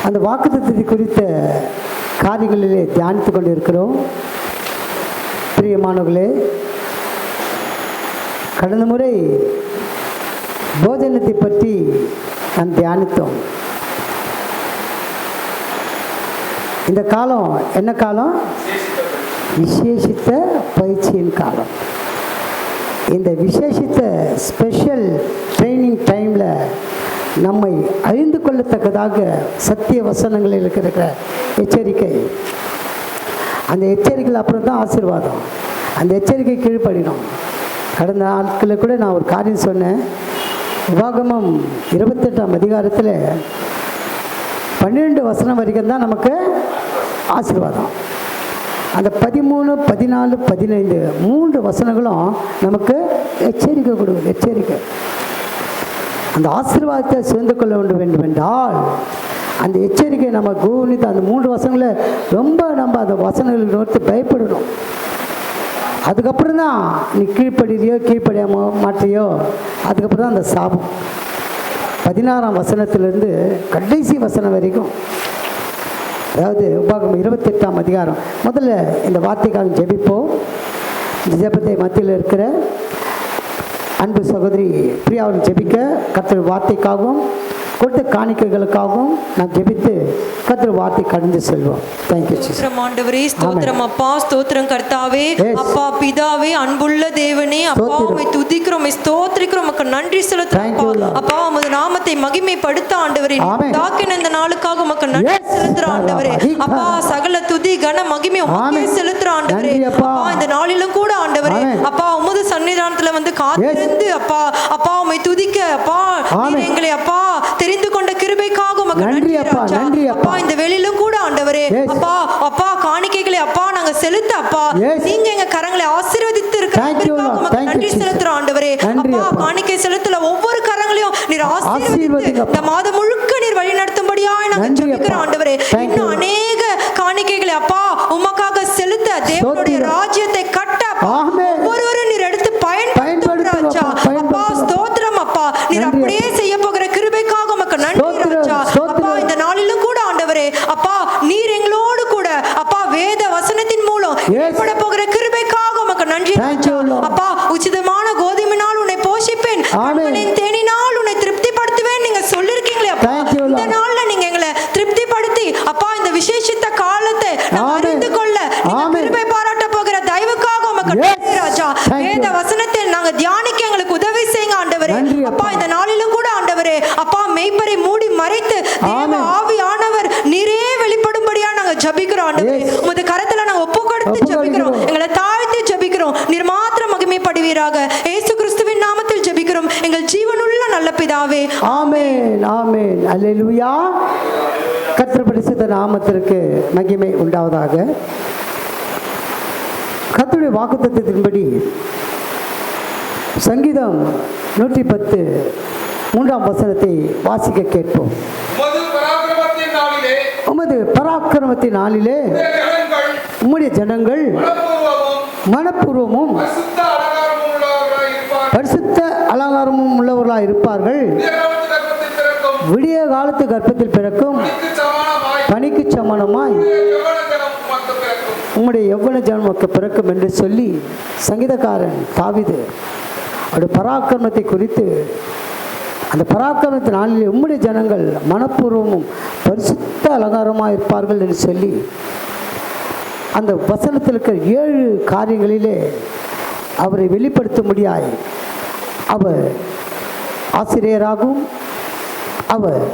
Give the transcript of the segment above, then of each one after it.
அந்த வாக்குத்தத்தத்தை குறித்த காரியங்களிலே தியானித்து கொண்டு இருக்கிறோம். பிரியமானவர்களே, கடந்த முறை போஜனத்தை பற்றி நாம் தியானித்தோம். இந்த காலம் என்ன காலம்? விசேஷித்த பயிற்சியின் காலம். இந்த விசேஷித்த ஸ்பெஷல் ட்ரைனிங் டைமில் நம்மை அறிந்து கொள்ளத்தக்கதாக சத்திய வசனங்களில் இருக்கிற எச்சரிக்கை, அந்த எச்சரிக்கையில் அப்புறம் தான் ஆசீர்வாதம். அந்த எச்சரிக்கை கீழ்ப்படினோம். கடந்த நாட்களில் கூட நான் ஒரு காரியம் சொன்னேன். உபாகமம் 28ஆம் அதிகாரத்தில் 12 வசனம் வரைக்கும் தான் நமக்கு ஆசீர்வாதம். அந்த 13, 14, 15 3 வசனங்களும் நமக்கு எச்சரிக்கை கொடுக்குது. எச்சரிக்கை. அந்த ஆசீர்வாதத்தை சேர்ந்து கொள்ள வேண்டும் என்றால் அந்த எச்சரிக்கை நம்ம கவனித்து அந்த 3 வசனங்களை ரொம்ப நம்ம அந்த வசனங்களுக்கு நோக்கி பயப்படணும். அதுக்கப்புறம் தான் நீ கீழ்ப்படியோ கீழ்ப்படியாமோ மாற்றியோ, அதுக்கப்புறம் தான் அந்த சாபம். 16ஆம் வசனத்திலிருந்து கடைசி வசனம் வரைக்கும், அதாவது உபாகமம் 28ஆம் அதிகாரம். முதல்ல இந்த வார்த்தைக்காக ஜெபிப்போம். இந்த ஜெபத்தை மத்தியில் இருக்கிற அன்பு சகோதரி பிரியாவில் ஜெபிக்க கர்த்தர் வார்த்தைக்காகவும் கொடுத்த காணிக்கைகளுக்காகவும் நான் ஜெபித்து கர்த்தர் வார்த்தை கடந்து செல்வோம். தேங்க்யூ ஸ்தோத்திரம் ஆண்டவரே, ஸ்தோத்திரம் அப்பா, ஸ்தோத்திரம் கர்த்தாவே, அப்பா பிதாவே, அன்புள்ள தேவனே, அப்பா உம்மை துதிக்கிறோம், ஸ்தோத்திரிக்கிறோம், உமக்கு நன்றி செலுத்துறோம் அப்பா. உமது நாமத்தை மகிமைப்படுத்த ஆண்டவரே, தாக்கின இந்த நாளுக்காக உமக்கு நன்றி செலுத்துற ஆண்டவரே. அப்பா சகல துதி கன மகிமை உமக்கே செலுத்துற ஆண்டவரே. அப்பா இந்த நாளிலும் கூட ஆண்டவரே, அப்பா உமது சன்னிதானத்துல வந்து காத்திருந்து அப்பா அப்பா உம்மை துதிக்க அப்பா எங்களை அப்பா தெரிந்து கொண்ட கிருபைக்காக உமக்கு நன்றி அப்பா. இந்த வெளியிலும் கூட ஆண்டவரே அப்பா அப்பா காணிக்கைகளை அப்பா நாங்க செலுத்த அப்பா நீங்க எங்க கரங்களை ஆசீர்வதித்து இருக்கிறதுக்காக உமக்கு நன்றி செலுத்துறோம் ஆண்டவரே. அப்பா காணிக்கை செலுத்தல ஒவ்வொரு கரங்களையும் நீர் ஆசீர்வதித்து இந்த மாதம் முழுக்க நீர் வழி நடத்தும்படியாய் நாங்க ஜெபிக்கிறோம் ஆண்டவரே. இன்னும் அநேக காணிக்கைகளை அப்பா உமக்காக செலுத்த தேவனுடைய ராஜ்யத்தை கட்ட ஒவ்வொருவரும் நீர் எடுத்து பயன்படுத்தும் ராஜா. அப்பா ஸ்தோத்திரம் அப்பா, நீர் அப்படியே செய்ய போகிற கிருபைக்காக உமக்கு நன்றி ராஜா. அப்பா இந்த நாளிலும் கூட ஆண்டவரே அப்பா நீர் எங்களோடு கூட அப்பா வேத வசனத்தின் மூலம் ஏற்பட போகிற கிருபைக்காக உமக்கு நன்றி ராஜா. அப்பா உச்சிதமான கோதுமையினால் உன்னை போஷிப்பேன், தேனினால் உன்னை திருப்திப்படுத்துவேன் நீங்க சொல்லிருக்கீங்களே அப்பா. இந்த நாள்ல நீங்க எங்களை திருப்திப்படுத்தி அப்பா இந்த விசேஷித்த காலத்தை நாம் அறிந்து கொள்ள கிருபை பாராட்ட போகிற தயவுக்காக உமக்கு நன்றி ராஜா. வேத வசனத்தை நாங்க தியானிக்க எங்களுக்கு உதவி செய்யுங்க ஆண்டவரே. அப்பா இந்த நாளிலும் கூட ஆண்டவரே அப்பா மெய்ப்பரை மூடி மறைத்து தேவ ஆவியானவர் நீரே வெளிப்படும்படியா நாங்க ஜெபிக்கிறோம் ஆண்டவரே. உமது கரத்துல நாங்க ஒப்பு கொடுத்து ஜெபிக்கிறோம், எங்களை தாழ்த்தி ஜெபிக்கிறோம். நீர் மாத்திரம் மகிமைப்படுவீராக. இயேசு கிறிஸ்துவின் நாமத்தில் ஜெபிக்கிறோம் எங்கள் ஜீவனுள்ள நல்ல பிதாவே. ஆமென் ஆமென் அல்லேலூயா. கர்த்தர் பரிசுத்த நாமத்திற்கு மகிமை உண்டாவதாக. கர்த்தருடைய வாக்குத்தத்தத்தின்படி சங்கீதம் 110 3ஆம் வசனத்தை வாசிக்க கேட்போம். உமது பராக்கிரமத்தின் நாளிலே உம்முடைய ஜனங்கள் மனப்பூர்வமும் பரிசுத்த அலங்காரமும் உள்ளவர்களாக இருப்பார்கள். விடிய காலத்து கர்ப்பத்தில் பிறக்கும் பனிக்கு சமானமாய் உம்முடைய எவ்வளவு ஜனமுக்கு பிறக்கும் என்று சொல்லி சங்கீதக்காரன் தாவீது அவருடைய பராக்கிரமத்தை குறித்து, அந்த பராக்கிரமத்தின் நாளிலே உம்முடைய ஜனங்கள் மனப்பூர்வமும் பரிசுத்த அலங்காரமாக இருப்பார்கள் என்று சொல்லி அந்த வசனத்தில் இருக்கிற 7 காரியங்களிலே அவரை வெளிப்படுத்தும்படியாய் அவர் ஆசிரியராகவும் அவர்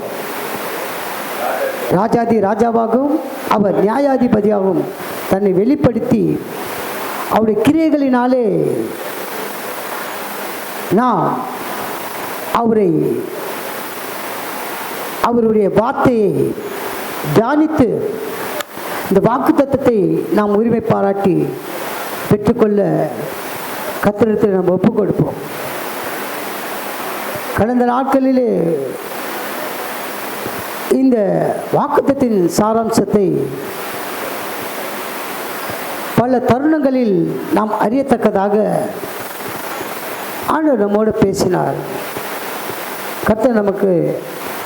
ராஜாதி ராஜாவாகவும் அவர் நியாயாதிபதியாகவும் தன்னை வெளிப்படுத்தி அவருடைய கிரியைகளினாலே நாம் அவருடைய வார்த்தையை தியானித்து இந்த வாக்குத்தத்தத்தை நாம் உரிமை பாராட்டி பெற்றுக்கொள்ள கர்த்தரிடத்தில் நாம் ஒப்புக் கொடுப்போம். கடந்த நாட்களிலே இந்த வாக்குத்தத்தின் சாராம்சத்தை பல தருணங்களில் நாம் அறியத்தக்கதாக ஆண்டவர் நம்மோடு பேசினார். கர்த்தர் நமக்கு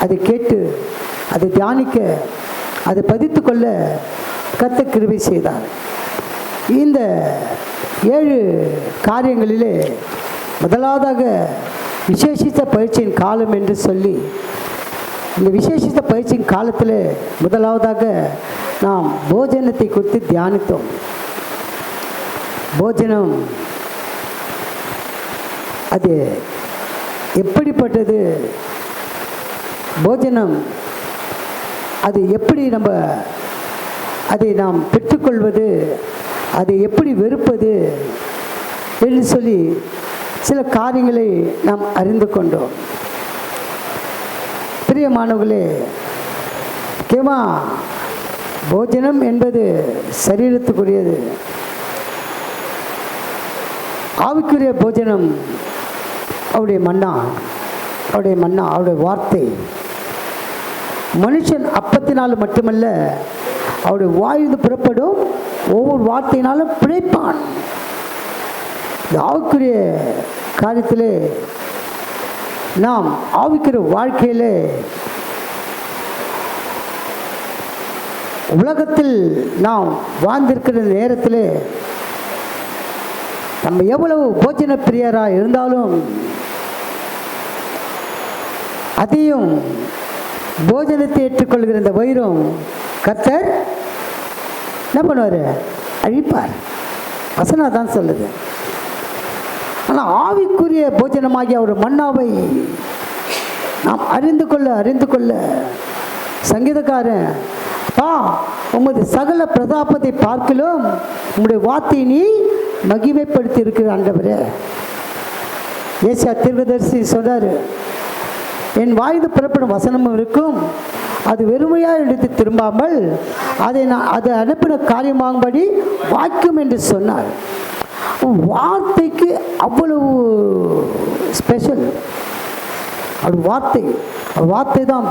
அதை கேட்டு அதை தியானிக்க, அதை பதித்து கொள்ள கர்த்தர் கிருபை செய்தார். இந்த 7 காரியங்களிலே முதலாவதாக விசேஷித்த பயிற்சியின் காலம் என்று சொல்லி, இந்த விசேஷித்த பயிற்சியின் காலத்தில் முதலாவதாக நாம் போஜனத்தை குறித்து தியானித்தோம். போஜனம் அது எப்படிப்பட்டது, போஜனம் அது எப்படி அதை நாம் பெற்றுக்கொள்வது, அதை எப்படி வெறுப்பது என்று சொல்லி சில காரியங்களை நாம் அறிந்து கொண்டோம். பிரியமானவர்களே, முக்கியமாக போஜனம் என்பது சரீரத்துக்குரியது. ஆவிக்குரிய போஜனம் அவருடைய மன்னா, அவருடைய வார்த்தை. மனுஷன் அப்பத்தினால் மட்டுமல்ல, அவருடைய வாயிலிருந்து புறப்படும் ஒவ்வொரு வார்த்தையினாலும் பிழைப்பான். ஆவிக்குரிய காரியத்திலே, நாம் ஆவிக்குரிய வாழ்க்கையிலே உலகத்தில் நாம் வாழ்ந்திருக்கிற நேரத்தில் நம்ம எவ்வளவு போஜன பிரியராக இருந்தாலும் அதையும் போஜனத்தை ஏற்றுக்கொள்கிற இந்த வயிறும் கர்த்தர் என்ன பண்ணுவார்? அழிப்பார். வசனம் தான் சொல்லுது. ஆனால் ஆவிக்குரிய போஜனமாகிய ஒரு மன்னாவை நாம் அறிந்து கொள்ள சங்கீதக்காரன், அப்பா உமது சகல பிரதாபத்தை பார்க்கலும் உம்முடைய வார்த்தையை நீ மகிமைப்படுத்தி இருக்கிற ஆண்டவரே. ஏசாயா தீர்க்கதரிசி சொல்றாரு, என் வாய்ந்து புறப்படும் வசனமும் இருக்கும், அது வெறுமையாக எடுத்து திரும்பாமல் அதை அனுப்பின காரியமாகும்படி வாய்க்கும் என்று சொன்னார். வார்த்தைக்கு அவ்வளவு ஸ்பெஷல். அவர் வார்த்தை தான்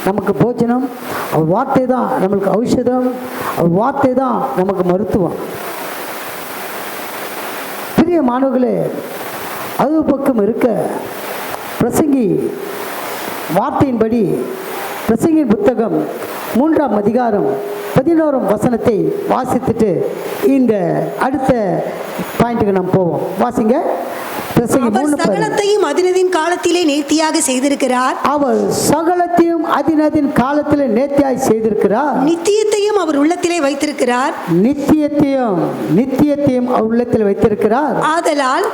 நமக்கு போஜனம், அவர் வார்த்தை தான் நம்மளுக்கு ஔஷதம், அவர் வார்த்தை தான் நமக்கு மருத்துவம். பெரிய மாணவர்களே, அது பக்கம் இருக்க பிரசங்கி வார்த்தையின்படி பிரசங்கின் புத்தகம் 3ஆம் அதிகாரம் 11ஆம் வசனத்தை வாசித்துட்டு இந்த அடுத்த பாயிண்ட்டுக்கு நாம் போவோம். வாசிங்க. சகலத்தையும் அதினதின் காலத்திலே நேர்த்தியாக செய்திருக்கிறார். அவர் சகலத்தையும் அதினதின் காலத்திலே நேர்த்தியாய் செய்திருக்கிறார். நித்தியத்தையும் அவர் உள்ளத்திலே வைத்திருக்கிறார். நித்தியத்தையும் அவர் உள்ளத்தில் வைத்திருக்கிறார். ஆதலால்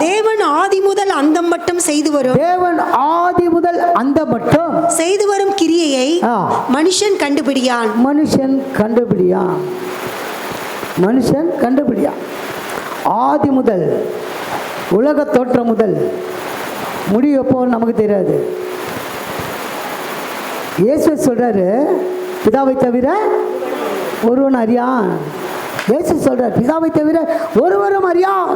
தேவன் ஆதி முதல் அந்தம் மட்டும் செய்து வரும் கிரியையை மனுஷன் கண்டுபிடியான். ஆதி முதல், உலக தோற்றம் முதல் முடிவு எப்போ நமக்கு தெரியாது. இயேசு சொல்றாரு, பிதாவை தவிர ஒருவன் அறியான். இயேசு சொல்றார், பிதாவை தவிர ஒருவரும் அறியான்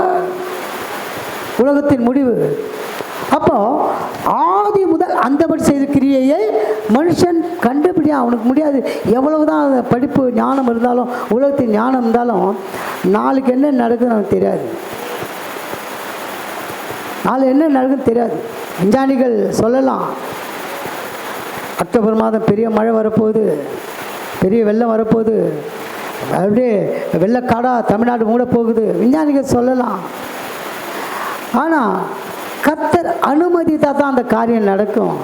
உலகத்தின் முடிவு. அப்போ ஆதி முதல் அந்தபடி செய்த கிரியையை மனுஷன் கண்டுபிடியா. அவனுக்கு முடியாது. எவ்வளவுதான் படிப்பு ஞானம் இருந்தாலும், உலகத்தின் ஞானம் இருந்தாலும், நாளைக்கு என்ன நடக்குதுன்னு அவனுக்கு தெரியாது. நாளை என்ன நடக்குன்னு தெரியாது. விஞ்ஞானிகள் சொல்லலாம், அக்டோபர் மாதம் பெரிய மழை வரப்போகுது, பெரிய வெள்ளம் வரப்போகுது, அப்படியே வெள்ளக்காடாக தமிழ்நாடு மூட போகுது, விஞ்ஞானிகள் சொல்லலாம். ஆனால் கர்த்தர் அனுமதித்தா தான் அந்த காரியம் நடக்கும்.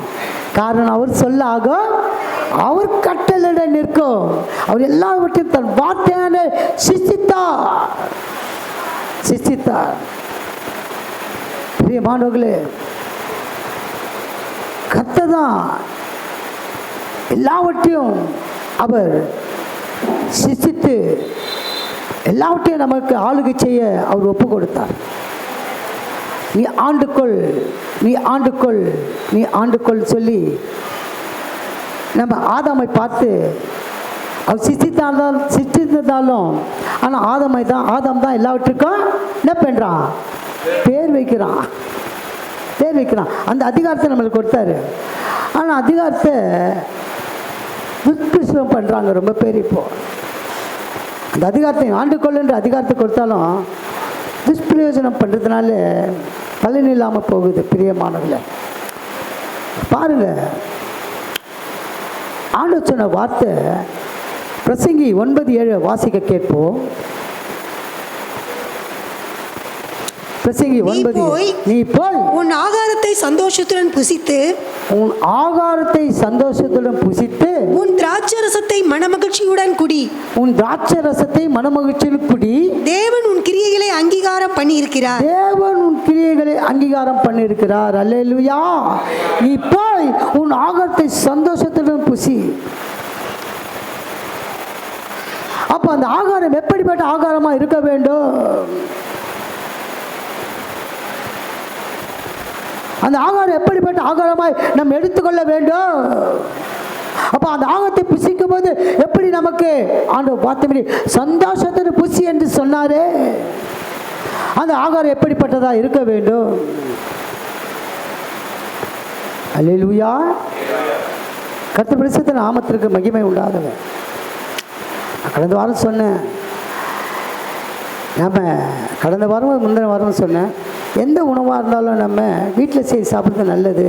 காரணம் அவர் சொல்ல ஆகும், அவர் கட்டளையிட நிற்கும். அவர் எல்லாவற்றையும் தன் வார்த்தையான சிருஷ்டித்தார். பிரியமானவர்களே, கர்த்தர் தான் எல்லாவற்றையும் அவர் சிருஷ்டித்து எல்லாவற்றையும் நமக்கு ஆளுகை செய்ய அவர் ஒப்பு கொடுத்தார். நீ ஆண்டுக்கொள் சொல்லி நம்ம ஆதாமை பார்த்து அவர் சிருஷ்டித்ததாலும், ஆனால் ஆதாம் தான் எல்லாவற்றுக்கும் என்ன பண்ணுறான்? பேர் வைக்கிறான். அந்த அதிகாரத்தை நம்மளுக்கு கொடுத்தாரு. ஆனால் அதிகாரத்தை துஷ்பிரயோகம் பண்ணுறாங்க ரொம்ப பேர். இப்போ அந்த அதிகாரத்தை ஆண்டுக்கொள்ளுன்ற அதிகாரத்தை கொடுத்தாலும் துஷ்பிரயோஜனம் பண்ணுறதுனால பலன் இல்லாமல் போகுது. பிரியமானவர்களே, பாருங்க, ஆண்டவர் சொன்ன வார்த்தை பிரசங்கி 9:7 வாசிக்க கேட்போம். பிரசங்கி 9, நீ போய் உன் ஆகாரத்தை சந்தோஷத்துடன் புசித்து, உன் ஆகாரத்தை சந்தோஷத்துடன் புசித்து, உன் திராட்சரசத்தை மனமகிழ்ச்சியுடன் குடி. உன் திராட்சரசத்தை மனமகிழ்ச்சியுடன் குடி. தேவன் உன் கிரியைகளை அங்கீகாரம் பண்ணி இருக்கிறார். தேவன் உன் கிரியைகளை அங்கீகாரம் பண்ணியிருக்கிறார். அல்லேலூயா. நீ போய் உன் ஆகாரத்தை சந்தோஷத்துடன் புசி. அப்ப அந்த ஆகாரம் எப்படிப்பட்ட ஆகாரமா இருக்க வேண்டும்? அந்த ஆகாரம் எப்படிப்பட்ட ஆகாரமாய் நம்ம எடுத்துக்கொள்ள வேண்டும்? அப்ப அந்த ஆகாரத்தை புசிக்கும் போது எப்படி நமக்கு ஆண்டவர் வார்த்தை சந்தோஷத்துடன் புசி என்று சொன்னாரே, அந்த ஆகாரம் எப்படிப்பட்டதா இருக்க வேண்டும்? அல்லேலூயா. கர்த்தர் பரிசுத்த நாமத்திற்கு மகிமை உண்டாகுங்க. கடந்த வாரம் சொன்னேன், நம்ம கடந்த வாரம் முந்தின வாரம் சொன்னேன், எந்த உணவாக இருந்தாலும் நம்ம வீட்டில் செய்து சாப்பிட்றது நல்லது,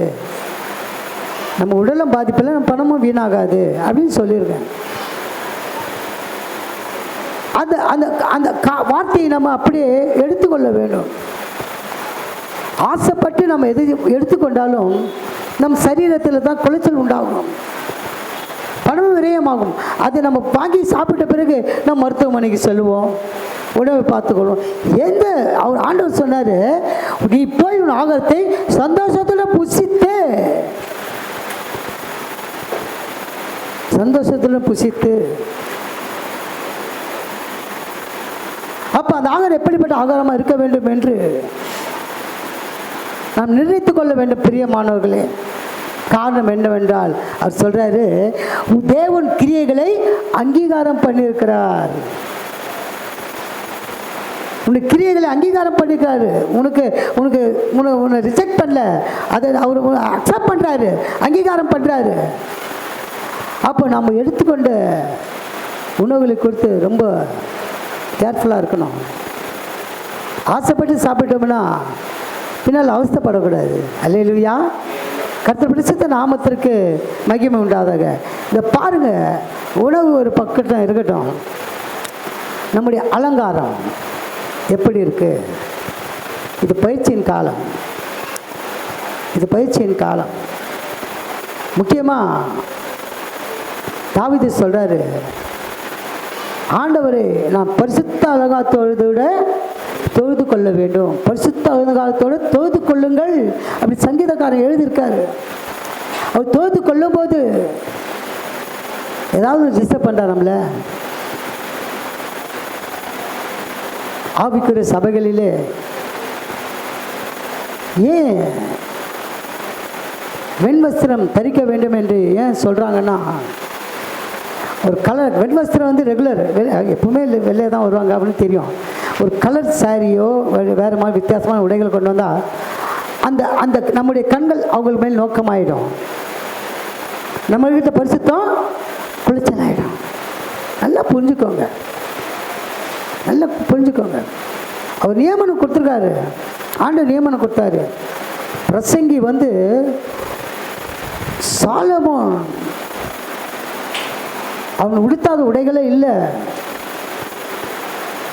நம்ம உடலும் பாதிப்பில்லை, நம்ம பணமும் வீணாகாது அப்படின்னு சொல்லியிருக்கேன். அந்த அந்த அந்த வார்த்தையை நம்ம அப்படியே எடுத்துக்கொள்ள வேண்டும். ஆசைப்பட்டு நம்ம எது எடுத்துக்கொண்டாலும் நம் சரீரத்தில் தான் குலைச்சல் உண்டாகும், பணம் விரயமாகும். அதை நம்ம வாங்கி சாப்பிட்ட பிறகு நம்ம மருத்துவமனைக்கு செல்வோம், உணவை பார்த்துக்கொள்வோம். எந்த அவர் ஆண்டவர் சொன்னார், நீ போய் உன் ஆகாரத்தை சந்தோஷத்தில் புசித்து, சந்தோஷத்தில் புசித்து. அப்போ அந்த ஆகாரம் எப்படிப்பட்ட ஆகாரமாக இருக்க வேண்டும் என்று நாம் நிர்ணயித்துக் கொள்ள வேண்டும் பிரியமானவர்களே. காரணம் என்னவென்றால் அவர் சொல்றாரு, தேவன் கிரியைகளை அங்கீகாரம் பண்ணியிருக்கிறார். உன்னுடைய கிரியைகளை அங்கீகாரம் பண்ணியிருக்காரு. உனக்கு உனக்கு உன்னை ரிஜெக்ட் பண்ணல, அதை அவர் அக்செப்ட் பண்ணுறாரு, அங்கீகாரம் பண்ணுறாரு. அப்போ நம்ம எடுத்துக்கொண்ட உணவுகளை குறித்து ரொம்ப கேர்ஃபுல்லாக இருக்கணும். ஆசைப்பட்டு சாப்பிட்டோம்னா பின்னால் அவஸ்தைப்படக்கூடாது. அல்லேலூயா. கர்த்தர் பரிசுத்த நாமத்திற்கு மகிமை உண்டாதாக. இந்த பாருங்க, உணவு ஒரு பக்கத்தில் இருக்கட்டும், நம்முடைய அலங்காரம் எப்படி இருக்கு? இது பயிற்சியின் காலம், இது பயிற்சியின் காலம். முக்கியமாக தாவீது சொல்றாரு, ஆண்டவரே நான் பரிசுத்த அலங்காரத்தோடு விட தொழுது கொள்ள வேண்டும், பரிசுத்த அலங்காரத்தோடு தொழுது கொள்ளுங்கள் அப்படி சங்கீதக்காரன் எழுதியிருக்காரு. அவர் தொழுது கொள்ளும் போது ஏதாவது டிஸ்டர்ப் பண்ணுறார் நம்மள. ஆவிக்குரிய சபைகளிலே ஏன் வெண்வஸ்திரம் தரிக்க வேண்டும் என்று ஏன் சொல்கிறாங்கன்னா, ஒரு கலர் வெண்வஸ்திரம் ரெகுலர் எப்பவுமே வெளியே தான் வருவாங்க அப்படின்னு தெரியும். ஒரு கலர் சாரியோ வேறு மாதிரி வித்தியாசமான உடைகள் கொண்டு வந்தால் அந்த அந்த நம்முடைய கண்கள் அவங்க மேல் நோக்கமாயிடும், நம்மகிட்ட பரிசுத்தம் குளிச்சல் ஆகிடும். நல்லா புரிஞ்சுக்கோங்க, நல்லா புரிஞ்சுக்கோங்க. அவர் நியமனம் கொடுத்துருக்காரு, ஆண்டு நியமனம் கொடுத்தாரு. பிரசங்கி சாலமோன் அவன் உடுத்தாத உடைகளே இல்லை,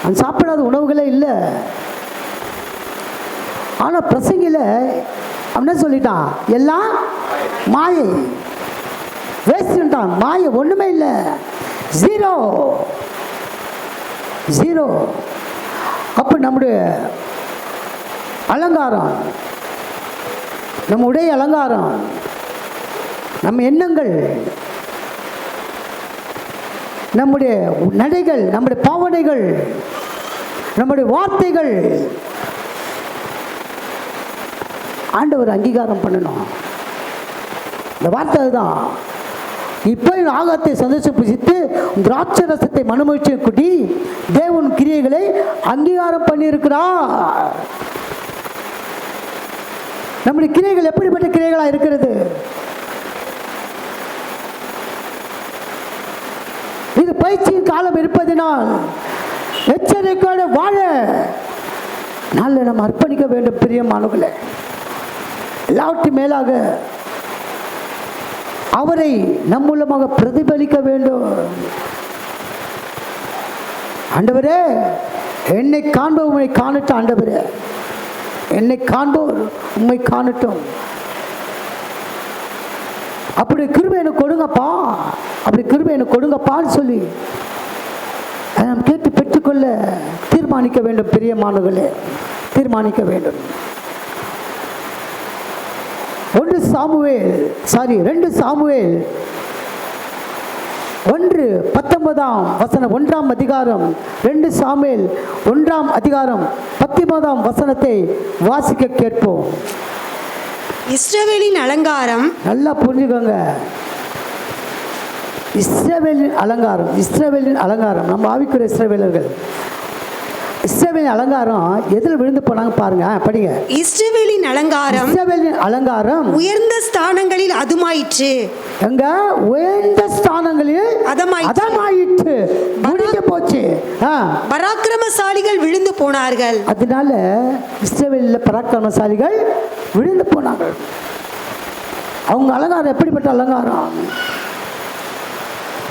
அவன் சாப்பிடாத உணவுகளே இல்லை. ஆனால் பிரசங்கில அவன் சொல்லிட்டான், எல்லாம் மாயை, வேஸ்ட்டான், மாயை, ஒன்றுமே இல்லை, ஜீரோ ஜீரோ. அப்போ நம்முடைய அலங்காரம், நம்ம உடைய அலங்காரம், நம்ம எண்ணங்கள், நம்முடைய நடைகள், நம்முடைய பாவனைகள், நம்முடைய வார்த்தைகள் ஆண்டவர் அங்கீகாரம் பண்ணணும். இந்த வார்த்தை அதுதான். இப்போ ஆகாரத்தை சந்தோஷம் புசித்து திராட்சை ரசத்தை மனமகிழ்ச்சியை குடி, தேவன் கிரியைகளை அங்கீகாரம் பண்ணியிருக்கிறார். நம்முடைய கிரியைகள் எப்படிப்பட்ட கிரியைகளாக இருக்கிறது? இது பயிற்சியின் காலம் இருப்பதினால் எச்சரிக்கையோடு வாழ நாளில் நம்ம அர்ப்பணிக்க வேண்டும் பிரியமானவர்களே. எல்லாவற்றையும் மேலாக அவரை நம் மூலமாக பிரதிபலிக்க வேண்டும். ஆண்டவரே, என்னை காண்பவர் உம்மை காணட்டும். ஆண்டவரே, என்னை காண்பவர் உம்மை காணட்டும். அப்படி கிருபை எனக்கு கொடுங்கப்பா, அப்படி கிருபை எனக்கு கொடுங்கப்பான்னு சொல்லி நாம் கேட்டு பெற்றுக்கொள்ள தீர்மானிக்க வேண்டும். பிரியமானவர்களே, தீர்மானிக்க வேண்டும். 2 சாமுவேல் 1:19 1ஆம் அதிகாரம் 2 சாமுவேல் 1ஆம் அதிகாரம் 19ஆம் வசனத்தை வாசிக்க கேட்போம். இஸ்ரவேலின் அலங்காரம், நல்லா புரிஞ்சுக்கோங்க. இஸ்ரவேலின் அலங்காரம் நம்ம ஆவிக்குரிய இஸ்ரவேலர்கள். இஸ்ரவேலின் அலங்காரம் எதில் விழுந்து போனாங்க பாருங்க, படிங்க. இஸ்ரவேலின் அலங்காரம் உயர்ந்த ஸ்தானங்களில் அதுமாயிற்று. எங்க உயர்ந்த ஸ்தானங்களில் அதமாயிற்று, முடிஞ்சு போச்சு. பராக்கிரமசாலிகள் விழுந்து போனார்கள். அதனால இஸ்ரவேலில் பராக்கிரமசாலிகள் விழுந்து போனார்கள். அவங்க அலங்காரம் எப்படிப்பட்ட அலங்காரம்?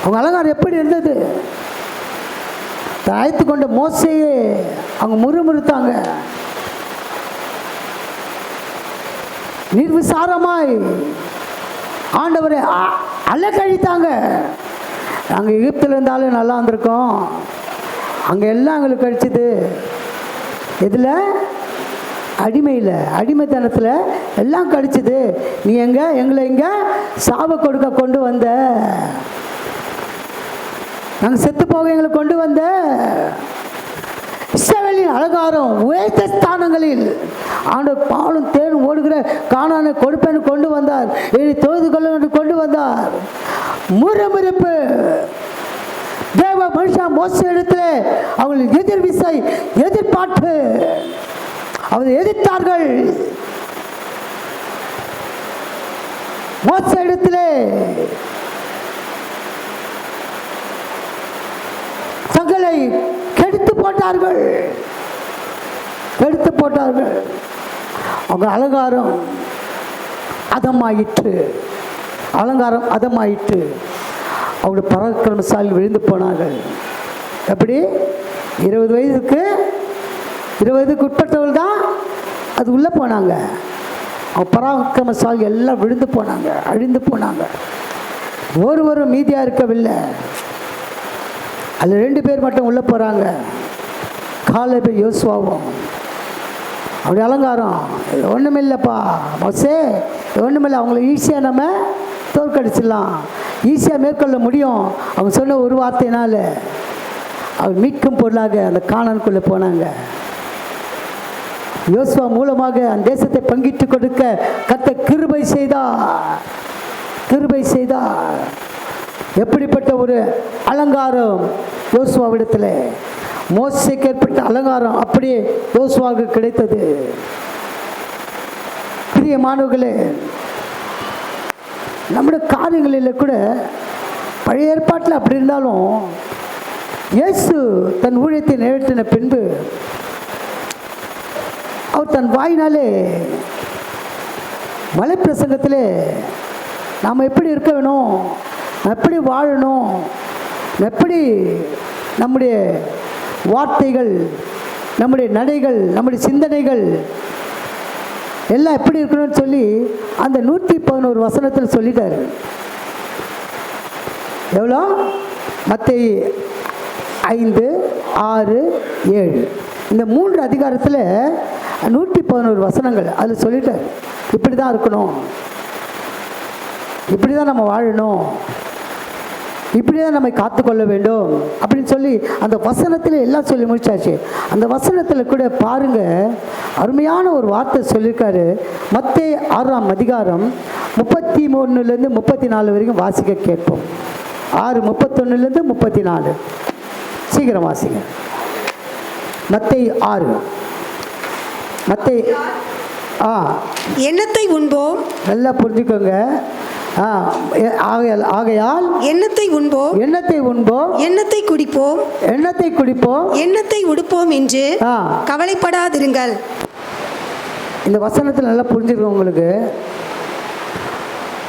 அவங்க அலங்காரம் எப்படி இருந்தது? அழைத்து கொண்ட மோசையே அவங்க முறுமுறுத்தாங்க. நிர்விசாரமாய் ஆண்டவரை அலக்கழித்தாங்க. நாங்கள் எகிப்தில் இருந்தாலும் நல்லா இருந்திருக்கோம், அங்கே எல்லாம் எங்களுக்கு கழிச்சுது. இதில் அடிமைத்தனத்தில் எல்லாம் கழிச்சுது. நீ எங்களை எங்கே சாப கொடுக்க கொண்டு வந்த, நாங்கள் செத்து போக எங்களை கொண்டு வந்த. இஸ்ரவேலின் அலங்காரம் உயர்ந்த ஸ்தானங்களில் ஆண்டவர் பாலும் தேனும் ஓடுகிற கானானை கொடுப்பேன்னு கொண்டு வந்தார். இனி தொழுது கொள்ள கொண்டு வந்தார். முறுமுறுப்பு. தேவ மனுஷன் மோச இடத்துல அவங்களுக்கு எதிர்பார்ப்பு. அவர் எதிர்த்தார்கள். மோச இடத்துல தங்களை கெடுத்து போட்டார்கள். அவங்க அலங்காரம் அதமாயிற்று. அவருடைய பராக்கிரமசாலி விழுந்து போனார்கள். எப்படி? 20 வயதுக்கு உட்பட்டவர்கள் தான் அது உள்ளே போனாங்க. அவங்க பராக்கிரமசாலி எல்லாம் அழிந்து போனாங்க. ஒருவரும் மீதியாக இருக்கவில்லை. அதில் 2 பேர் மட்டும் உள்ளே போகிறாங்க, காலேபு யோசுவாவும். அப்படி அலங்காரம் ஒன்றுமில்லைப்பா மோசே, ஒன்றுமில்லை, அவங்கள ஈஸியாக நம்ம தோற்கடிச்சிடலாம், ஈஸியாக மேற்கொள்ள முடியும். அவங்க சொன்ன ஒரு வார்த்தையினால் அவர் மீட்கும் பொருளாக அந்த கானானுக்குள்ளே போனாங்க. யோசுவா மூலமாக அந்த தேசத்தை பங்கிட்டு கொடுக்க கர்த்தர் கிருபை செய்தார். எப்படிப்பட்ட ஒரு அலங்காரம் யோசுவாவிடத்தில்! மோசேக்கு ஏற்பட்ட அலங்காரம் அப்படியே யோசுவாவுக்கு கிடைத்தது. பிரியமானவர்களே, நம்முடைய காரியங்களில் கூட பழைய ஏற்பாட்டில் அப்படி இருந்தாலும் இயேசு தன் ஊழியத்தை நிறைவேற்றின பின்பு அவர் தன் வாயினாலே மலை பிரசங்கத்திலே நாம் எப்படி இருக்க வேணும், எப்படி வாழணும், எப்படி நம்முடைய வார்த்தைகள், நம்முடைய நடைகள், நம்முடைய சிந்தனைகள் எல்லாம் எப்படி இருக்கணும்னு சொல்லி அந்த 111 வசனத்தில் சொல்லிட்டார். எவ்வளோ? மத்தேயு 5, 6, 7 இந்த 3 அதிகாரத்தில் 111 வசனங்கள் அதில் சொல்லிட்டார். இப்படி தான் இருக்கணும், இப்படி தான் நம்ம வாழணும், இப்படி தான் நம்ம காத்துக்கொள்ள வேண்டும் அப்படின்னு சொல்லி அந்த வசனத்தில் எல்லாம் சொல்லி முடிச்சாச்சு. அந்த வசனத்தில் கூட பாருங்க, அருமையான ஒரு வார்த்தை சொல்லியிருக்காரு. மத்தேயு 6ஆம் அதிகாரம் 33 34 வரைக்கும் வாசிக்க கேட்போம். 6:31 34 சீக்கிரம் வாசிங்க. மத்தேயு 6. மத்தேயு எண்ணத்தை உண்போம், நல்லா புரிஞ்சுக்கோங்க. ஆகையால் எண்ணத்தை உண்போம், எண்ணத்தை குடிப்போம், எண்ணத்தை உடுப்போம் என்று கவலைப்படாதிருங்கள். இந்த வசனத்தில் நல்லா புரிஞ்சுக்கோங்க. உங்களுக்கு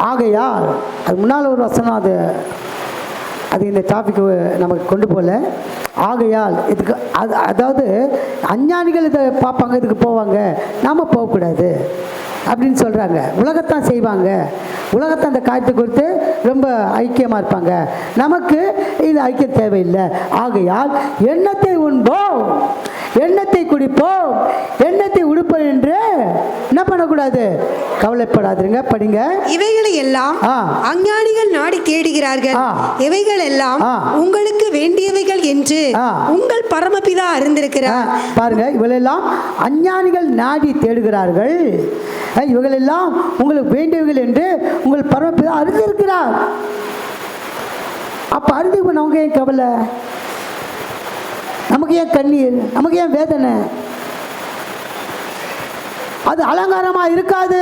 ஆகையால் அது முன்னால் ஒரு வசனம், அது இந்த டாபிக் நமக்கு கொண்டு போகல. ஆகையால் இதுக்கு அதாவது அஞ்ஞானிகள் இதை பார்ப்பாங்க, இதுக்கு போவாங்க, நாம் போகக்கூடாது அப்படின்னு சொல்கிறாங்க. உலகத்தான் செய்வாங்க, உலகத்தை அந்த காரியத்தை குறித்து ரொம்ப ஐக்கியமாக இருப்பாங்க. நமக்கு இது ஐக்கியம் தேவையில்லை. ஆகையால் எண்ணத்தை உண்போம், எண்ணத்தை குடிப்போம், எண்ணத்தை உடுப்போம் என்று என்ன பண்ணக்கூடாது, கவலைப்படாதுங்க. படிங்க. இவைகளை எல்லாம் அஞ்ஞானிகள் நாடி தேடுகிறார்கள், இவைகள் எல்லாம் உங்களுக்கு வேண்டியவைகள் என்று உங்கள் பரமபிதா அறிந்திருக்கிறார். பாருங்க, இவளெல்லாம் அஞ்ஞானிகள் நாடி தேடுகிறார்கள், இவங்களெல்லாம் உங்களுக்கு வேண்டியவைகள் என்று உங்கள் பரமபிதா அறிந்திருக்கிறார். அப்போ அறிந்து நமக்கு ஏன் கவலை, நமக்கு ஏன் கண்ணீர், நமக்கு ஏன் வேதனை? அது அலங்காரமாக இருக்காது.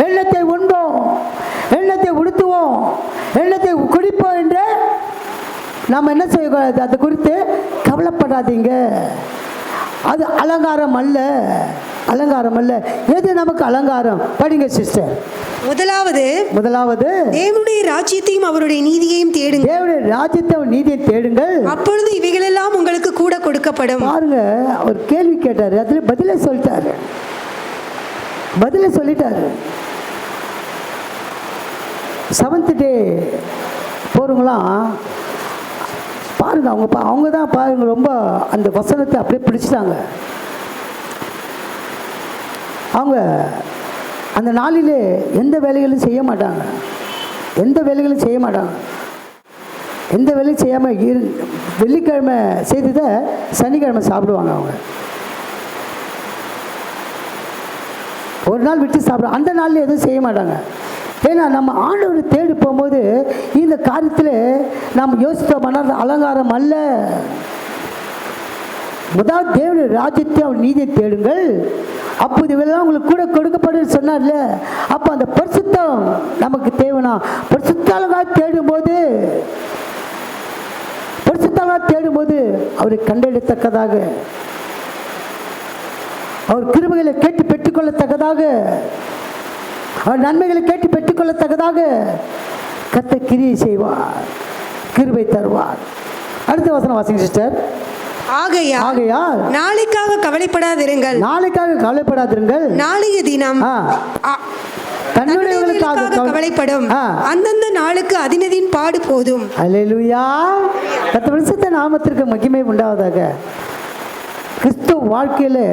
எண்ணத்தை உண்போம், எண்ணத்தை உடுத்துவோம், எண்ணத்தை குடிப்போம் என்று நாம் என்ன செய்யக்கூடாது, அதை குறித்து கவலைப்படாதீங்க. அது அலங்காரம் அல்ல, அலங்காரம் அல்ல. எது நமக்கு அலங்காரம்? படிங்க சிஸ்டர். முதலாவது தேவனுடைய ராஜ்யத்தையும் அவருடைய நீதியையும் தேடுங்கள். தேவனுடைய ராஜ்யத்தையும் நீதியையும் தேடுங்கள், அப்பொழுது இவைகளெல்லாம் உங்களுக்கு கூட கொடுக்கப்படும். பாருங்க, அவர் கேள்வி கேட்டாரு, அதுல பதிலே சொல்லிட்டாரு, பதிலே சொல்லிட்டாரு. 7th டே போறவங்களாம் பாருங்க, அவங்க தான் பாருங்க ரொம்ப அந்த வசனத்தை அப்படியே பிடிச்சிட்டாங்க. அவங்க அந்த நாளிலே எந்த வேலைகளும் செய்ய மாட்டாங்க, எந்த வேலைகளும் செய்ய மாட்டாங்க, எந்த வேலையும் செய்யாமல் வெள்ளிக்கிழமை செய்ததை சனிக்கிழமை சாப்பிடுவாங்க. அவங்க ஒரு நாள் விட்டு சாப்பிடுவாங்க, அந்த நாளில் எதுவும் செய்ய மாட்டாங்க. ஏன்னா நம்ம ஆண்டவரை தேடி போகும்போது இந்த காரியத்தில் நாம் யோசித்தோம்னா அது அலங்காரம் அல்ல. முதல் தேவனுடைய ராஜ்யத்தை அவர் நீதியை தேடுங்கள், அப்போது இவெல்லாம் உங்களுக்கு கூட கொடுக்கப்படும் சொன்னார்ல. அப்போ அந்த பரிசுத்தம் நமக்கு தேவைனா, பரிசுத்தமாக தேடும்போது அவரை கண்டெடுத்தக்கதாக, அவர் கிருபைகளை கேட்டு பெற்றுக்கொள்ளத்தக்கதாக, அவர் நன்மைகளை கேட்டு பெற்றுக்கொள்ளத்தக்கதாக கர்த்தர் கிரியை செய்வார், கிருபை தருவார். அடுத்த வசனம் வாசிங்க சிஸ்டர். ஆகையால் நாளைக்காக கவலைப்படாதிருங்கள், நாளைய தினம் தன்னுடையவர்களுக்காக கவலைப்படும், அந்தந்த நாளுக்கு அதினதின் பாடு போதும். அல்லேலூயா. கர்த்தர் பரிசுத்த நாமத்திற்கு மகிமை உண்டாவதாக. கிறிஸ்துவ வாழ்க்கையில்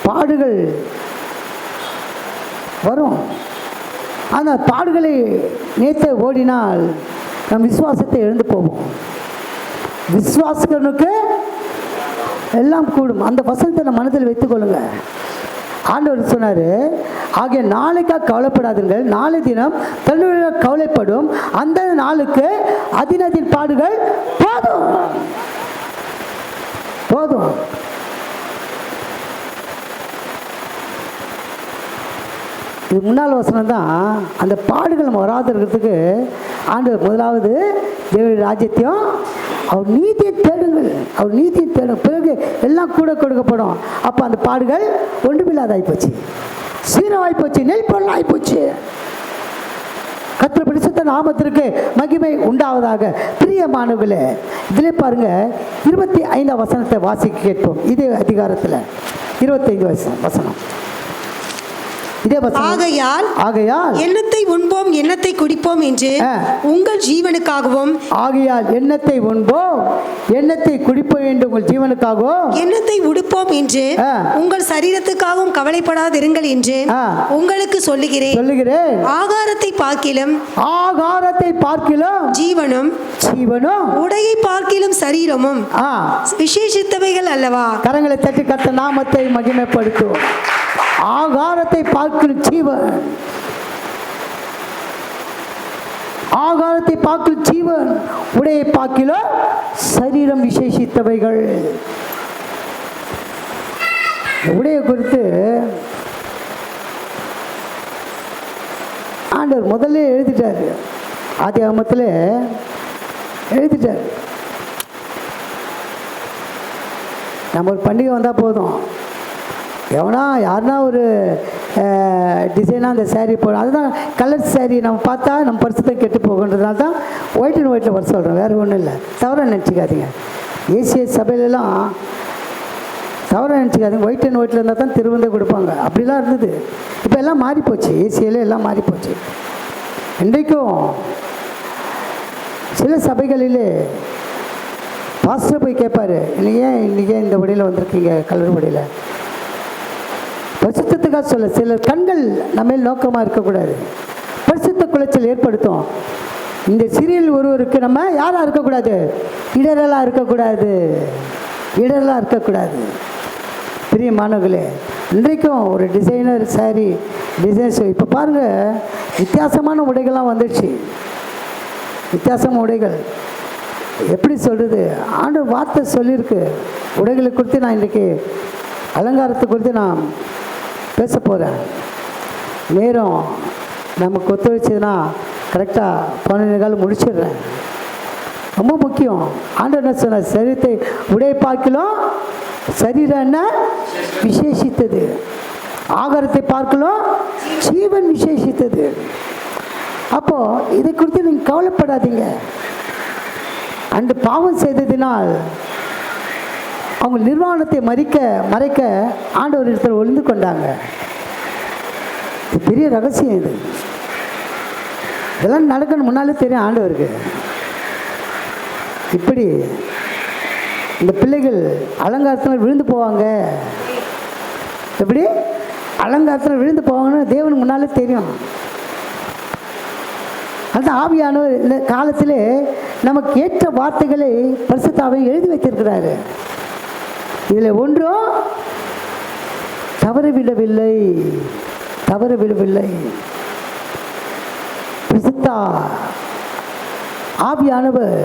பாடுகள் வரும், ஆனால் பாடுகளை நேற்று ஓடினால் நம் விசுவாசத்தை இழந்து போவோம். விசுவாசனுக்கு எல்லாம் கூடும். அந்த வசனத்தை நம்ம மனதில் வைத்துக் கொள்ளுங்க. ஆண்டவர் சொன்னார், ஆகிய நாளைக்காக கவலைப்படாதீர்கள், நாளை தினம் தன்னுடைய கவலைப்படும், அந்த நாளுக்கு அதினதின் பாடுகள் போதும் போதும். இது முன்னாள் வசனம் தான். அந்த பாடுகள் நம்ம வராது இருக்கிறதுக்கு ஆண்டவர் முதலாவது தேவனுடைய ராஜ்யத்தையும் அவர் நீதியை தேடுங்கள், அவர் நீதியை தேடும், பிறகு எல்லாம் கூட கொடுக்கப்படும். அப்போ அந்த பாடுகள் ஒன்றுமில்லாத ஆகிப்போச்சு, சீரவாய்ப்போச்சு, நெல் பொருள் ஆகிப்போச்சு. கர்த்தர் பரிசுத்த நாமத்திற்கு மகிமை உண்டாவதாக. பிரியமானவர்களே, இதிலே பாருங்க, 25 வசனத்தை வாசிக்க கேட்போம். இதே அதிகாரத்தில் 25 வசனம். ஆகையால் எண்ணத்தை உண்போம், எண்ணத்தை குடிப்போம் என்று உங்கள் ஜீவனுக்காகவும், ஆகையால் எண்ணத்தை உண்போம், எண்ணத்தை குடிப்போம் என்று உங்கள் ஜீவனுக்காகவும், எண்ணத்தை உடுப்போம் என்று உங்கள் சரீரத்துக்காகவும் கவலைப்படாதிருங்கள் என்று உங்களுக்கு சொல்லுகிறேன். ஆகாரத்தை பார்க்கிலும் ஜீவனும், உடையை பார்க்கிலும் சரீரமும் விசேஷித்தவைகள் அல்லவா? கரங்களை தட்டி கர்த்தர் நாமத்தை மகிமைப்படுத்துவோம். ஆகாரத்தை பார்க்கிலும் ஜீவன், ஆகாரத்தை பார்க்கிலும் ஜீவன், உடையை பார்க்கிலும் சரீரம் விசேஷித்தவைகள். உடையை குறித்து ஆண்டவர் முதல்ல எழுதிட்டார், ஆதியாகமத்தில் எழுதிட்டார். நம்ம ஒரு பண்டிகை வந்தால் போதும், யாருன்னா ஒரு டிசைனாக அந்த saree போடும். அதுதான் கலர் saree நம்ம பார்த்தா நம்ம பரிசுத்தை கெட்டு போகுன்றதுனால தான் ஒயிட் அண்ட் ஒயிட்டில் வர சொல்கிறோம், வேறு ஒன்றும் இல்லை. தவறாக நினச்சிக்காதீங்க. ஏசிய சபையிலலாம் தவறாக நினச்சிக்காதீங்க. ஒயிட் அண்ட் ஒயிட்டில் இருந்தால் தான் திருவந்தை கொடுப்பாங்க, அப்படிலாம் இருந்தது. இப்போ எல்லாம் மாறிப்போச்சு, ஏசியில் எல்லாம் மாறிப்போச்சு. இன்றைக்கும் சில சபைகளிலே பாஸ்டர் போய் கேட்பார், இன்றைக்கே இந்த உடையில் வந்திருக்கீங்க, கலர் உடையில். பரிசுத்தத்துக்காக சொல்ல, சில கண்கள் நம்ம நோக்கமாக இருக்கக்கூடாது, பரிசுத்த குலைச்சல் ஏற்படுத்தும். இந்த சீரியல் ஒருவருக்கு நம்ம யாராக இருக்கக்கூடாது, இடரெல்லாம் இருக்கக்கூடாது, இடரெல்லாம் இருக்கக்கூடாது. பிரியமானவர்களே, இன்றைக்கும் ஒரு டிசைனர் saree டிசைன்ஸ் இப்போ பாருங்கள், வித்தியாசமான உடைகள்லாம் வந்துடுச்சு. வித்தியாசமான உடைகள் எப்படி சொல்கிறது, ஆண்டவர் வார்த்தை சொல்லியிருக்கு. உடைகளை குறித்து நான் இன்றைக்கி அலங்காரத்தை குறித்து நான் பேச போகிறேன். நேரம் நமக்கு ஒத்துழைச்சதுன்னா கரெக்டாக 12 கால் முடிச்சிடுறேன். ரொம்ப முக்கியம். ஆண்டவர் என்ன சொன்னார், சரீரத்தை உடை பார்க்கலாம் சரீரம் என்ன விசேஷித்தது, ஆகாரத்தை பார்க்கலாம் ஜீவன் விசேஷித்தது. அப்போது இதை குறித்து நீங்கள் கவலைப்படாதீங்க. அன்று பாவம் செய்ததினால் அவங்க நிர்வாணத்தை மறைக்க ஆண்டவர் இடத்துல ஒளிந்து கொண்டாங்க. இது பெரிய ரகசியம். இது இதெல்லாம் நடக்கணும் முன்னாலே தெரியும் ஆண்டவருக்கு. இப்படி இந்த பிள்ளைகள் அலங்காரத்தில் விழுந்து போவாங்க, எப்படி அலங்காரத்தில் விழுந்து போவாங்கன்னு தேவனுக்கு முன்னாலே தெரியும். அந்த ஆவியானவர் இந்த காலத்திலே நமக்கு ஏற்ற வார்த்தைகளை பரிசுத்தாவை எழுதி வைத்திருக்கிறாரு. இதில் ஒன்றும் தவறவிடவில்லை. பரிசுத்த ஆவியானவர்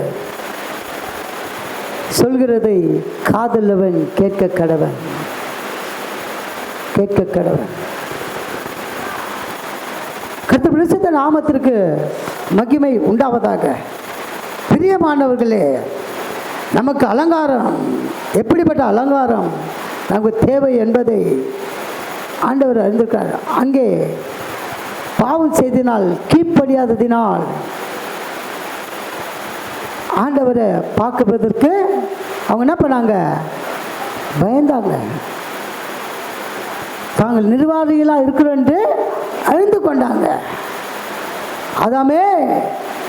சொல்கிறதை காதலவன் கேட்க கடவன். கர்த்தர் பரிசுத்த நாமத்திற்கு மகிமை உண்டாவதாக. பிரியமானவர்களே, நமக்கு அலங்காரம், எப்படிப்பட்ட அலங்காரம் நமக்கு தேவை என்பதை ஆண்டவர் அறிந்திருக்கார். அங்கே பாவம் செய்ததினால், கீழ்ப்படியாததினால் ஆண்டவரை பார்க்குவதற்கு அவங்க என்ன பண்ணாங்க, பயந்தாங்க. தாங்கள் நிர்வாகிகளாக இருக்கிறோம் என்று அறிந்து கொண்டாங்க. அதாமே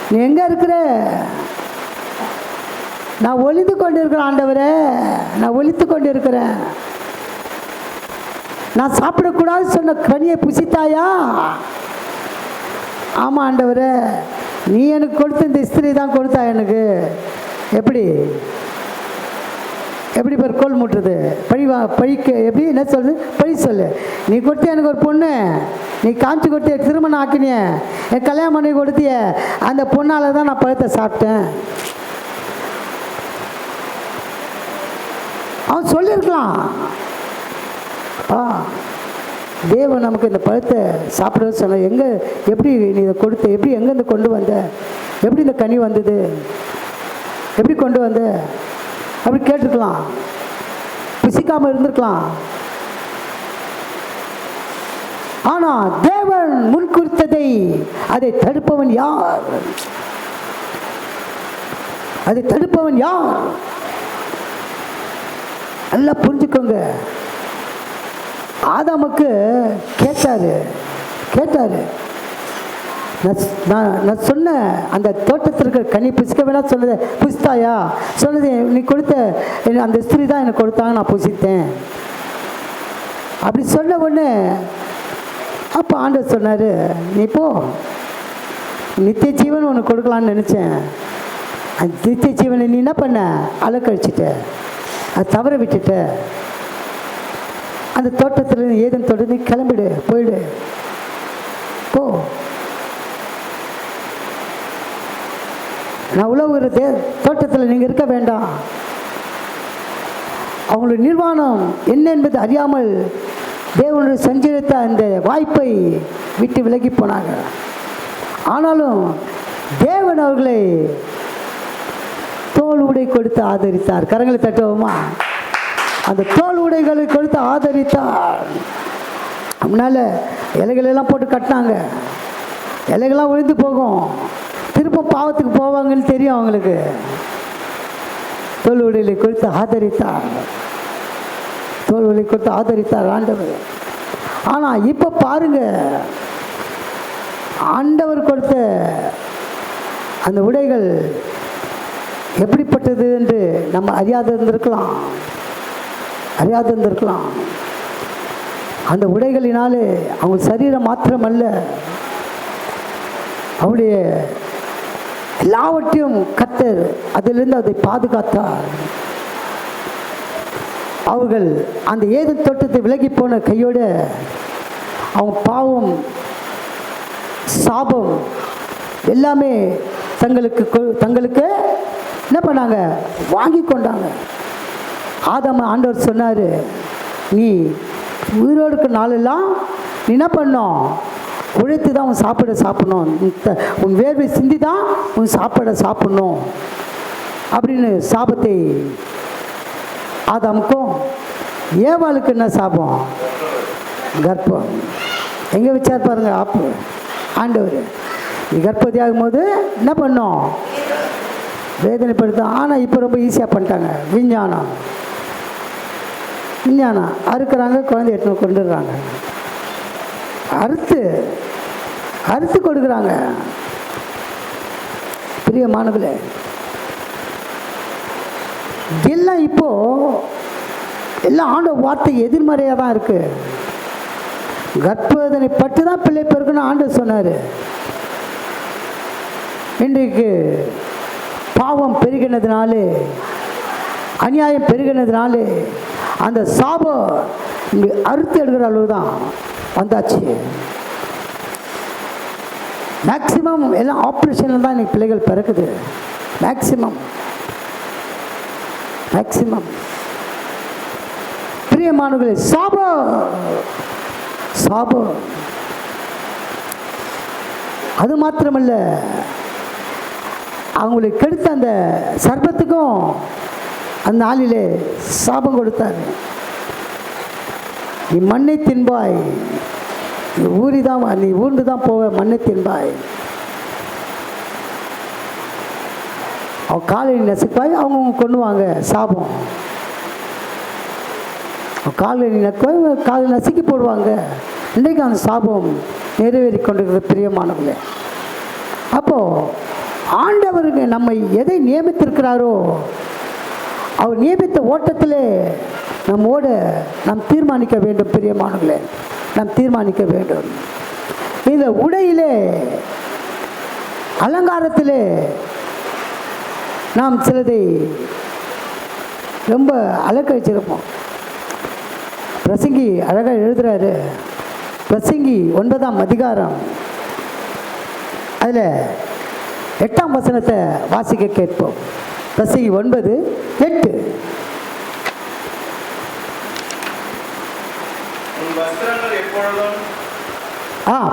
நீ எங்கே இருக்கிற, நான் ஒளிந்து கொண்டு இருக்கிறேன் ஆண்டவரே, நான் ஒளித்து கொண்டு இருக்கிறேன். நான் சாப்பிடக்கூடாது சொன்ன கனியை புசித்தாயா? ஆமாம் ஆண்டவரே, நீ எனக்கு கொடுத்த இந்த ஸ்திரீ தான் கொடுத்தா எனக்கு. எப்படி பேர் கோல் மூட்டுறது, பழிக்கு எப்படி என்ன சொல்லுது, பழி சொல்லு. நீ கொடுத்த எனக்கு ஒரு பொண்ணு, நீ காமிச்சு கொடுத்திய, திருமணம் ஆக்கினிய, என் கல்யாணம் பண்ணி கொடுத்திய, அந்த பொண்ணால் தான் நான் பழத்தை சாப்பிட்டேன். அவன் சொல்லியிருக்கலாம், தேவன் நமக்கு இந்த பழத்தை சாப்பிட சொன்ன, எங்கே எப்படி நீ இதை கொடுத்த, எப்படி எங்கேருந்து கொண்டு வந்த, எப்படி இந்த கனி வந்தது, எப்படி கொண்டு வந்த, அப்படி கேட்டுருக்கலாம், புசிக்காமல் இருந்திருக்கலாம். ஆனால் தேவன் முன்குறித்ததை அதை தடுப்பவன் யார்? அதை தடுப்பவன் யார்? நல்லா புரிஞ்சுக்கோங்க. ஆதாமுக்கு கேட்டாரு நான் சொன்ன அந்த தோட்டத்திற்கு கனி புசிக்க வேணாம் சொன்னதை புசித்தாயா? சொன்னது நீ கொடுத்த அந்த ஸ்திரீ தான் எனக்கு கொடுத்தாங்க, நான் புசித்தேன் அப்படி சொன்ன உடனே அப்போ ஆண்டவர் சொன்னார், நீ போ, நித்திய ஜீவன் உனக்கு கொடுக்கலான்னு நினச்சேன். அந்த நித்திய ஜீவனை நீ என்ன பண்ண, அலக்கழிச்சிட்ட, அது தவற விட்டுட்ட. அந்த தோட்டத்தில் ஏதும் தொடர்ந்து கிளம்பிடு, போயிடு, போ. நான் உழவுகிற தோட்டத்தில் நீங்கள் இருக்க வேண்டாம். அவங்களுடைய நிர்வாணம் என்ன என்பது அறியாமல் தேவனுடைய சஞ்சரித்த அந்த வாய்ப்பை விட்டு விலகி போனாங்க. ஆனாலும் தேவன் அவர்களை தோல் உடை கொடுத்து ஆதரித்தார். கரங்களை தட்டுவோமா? அந்த தோல் உடைகளை கொடுத்து ஆதரித்தார். முன்னால் இலைகளெல்லாம் போட்டு கட்டினாங்க, இலைகள்லாம் விழுந்து போகும், திரும்ப பாவத்துக்கு போவாங்கன்னு தெரியும் அவங்களுக்கு. தோல்விகளை குறித்து ஆதரித்தார், தோல்விகளை குறித்து ஆதரித்தார் ஆண்டவர். ஆனால் இப்போ பாருங்க, ஆண்டவர் கொடுத்த அந்த உடைகள் எப்படிப்பட்டது என்று நம்ம அறியாது இருந்திருக்கலாம். அந்த உடைகளினாலே அவங்க சரீரம் மாத்திரமல்ல, அவருடைய எல்லாவற்றையும் கர்த்தர் அதிலிருந்து அதை பாதுகாத்தார். அவர்கள் அந்த ஏதேன் தோட்டத்தை விலகி போன கையோட அவங்க பாவம், சாபம் எல்லாமே தங்களுக்கு என்ன பண்ணாங்க, வாங்கி கொண்டாங்க. ஆதாம் ஆண்டவர் சொன்னார், நீ உயிரோடு இருக்க நாளெல்லாம் நீ என்ன பண்ணோம், உழைத்து தான் உன் சாப்பிடணும், உன் வேர்வை சிந்தி தான் உன் சாப்பிடணும் அப்படின்னு சாபத்தை ஆதாமுக்கும். ஏவாளுக்கு என்ன சாபம், கர்ப்பம். எங்கே வச்சார் பாருங்க ஆண்டவர். நீ கர்ப்பவதி ஆகும்போது என்ன பண்ணோம், வேதனைப்படுத்த. ஆனால் இப்போ ரொம்ப ஈஸியாக பண்ணிட்டாங்க. விஞ்ஞானம் அறுக்கிறாங்க, குழந்தை எடுத்து கொண்டுடுறாங்க, அறுத்து கொடுக்குறாங்க. பிரியமானவர்களே, எல்லாம் இப்போ எல்லாம் ஆண்டவர் வார்த்தை எதிர்மறையாக தான் இருக்கு. கர்ப்பவேதனை பட்டு தான் பிள்ளை பெருக்கணும் ஆண்டவர் சொன்னார். இன்றைக்கு பாவம் பெருகினதுனாலே, அநியாயம் பெருகினதுனாலே அந்த சாபம் இங்கே அறுத்து எடுக்கிற அளவு தான் வந்தாச்சு. மேக்சிமம் எல்லாம் ஆப்ரேஷனில் தான் இன்னைக்கு பிள்ளைகள் பிறக்குது. மேக்சிமம் பிரியமானவர்களே, சாபம் அது மாத்திரமல்ல, அவங்களுக்கு கெடுத்த அந்த சர்ப்பத்துக்கும் அந்த நாளிலே சாபம் கொடுத்தார். நீ மண்ணை தின்பாய், நீ ஊர்ந்து தான் போவ, மண்ணை தின்பாய். அவன் காலை நசுப்பாய், அவங்க கொண்டுவாங்க சாபம். காலை நக்குவாய், காலை நசுக்கி போடுவாங்க. இன்றைக்கு அந்த சாபம் நிறைவேறி கொண்டிருக்கிற பிரியமானவர்களே. அப்போது ஆண்டவருக்கு நம்மை எதை நியமித்திருக்கிறாரோ அவர் நியமித்த ஓட்டத்திலே நம்மோடு நாம் தீர்மானிக்க வேண்டும். பிரியமானவர்களே, நாம் தீர்மானிக்க வேண்டும். இந்த உடையிலே, அலங்காரத்திலே நாம் சிலதை ரொம்ப அழக வச்சிருப்போம். பிரசங்கி அழகாக எழுதுகிறாரு. பிரசங்கி 9ஆம் அதிகாரம் அதில் 8ஆம் வசனத்தை வாசிக்க கேட்போம். பிரசங்கி 9:8.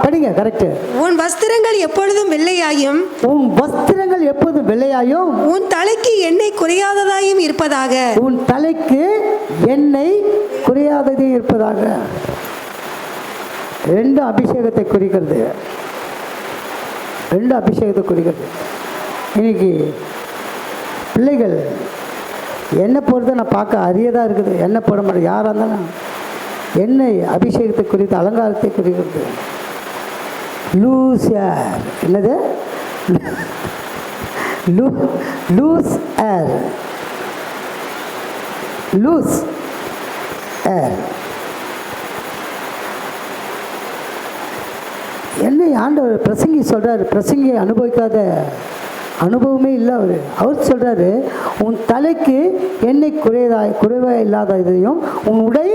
படிங்க, கரெக்ட். உன் வஸ்திரங்கள் எப்பொழுதும் வெள்ளையாயும், உன் வஸ்திரங்கள் எப்போதும் வெள்ளையாயும், உன் தலைக்கு எண்ணெய் குறையாததாயும் இருப்பதாக. உன் தலைக்கு எண்ணெய் குறையாததே இருப்பதாக. 2 அபிஷேகத்தை குறிக்கிறது. 2 அபிஷேகத்தை குறிக்கிறது. இன்னைக்கு பிள்ளைகள் எண்ணெய் போடுறத நான் பார்க்க அரியதாக இருக்குது. எண்ணெய் போட மாட்டேன். யாராக இருந்தாலும் எண்ணெய் அபிஷேகத்தை குறித்து, அலங்காரத்தை குறிக்கிறது. லூஸ் ஏர், என்னது லூஸ் ஏர், லூஸ் ஏர். என்னை ஆண்டவர் பிரசங்கி சொல்கிறார். பிரசங்கியை அனுபவிக்காத அனுபவமே இல்லை அவர் சொல்கிறாரு, உன் தலைக்கு எண்ணெய் குறைவாக இல்லாத இதையும், உன் உடை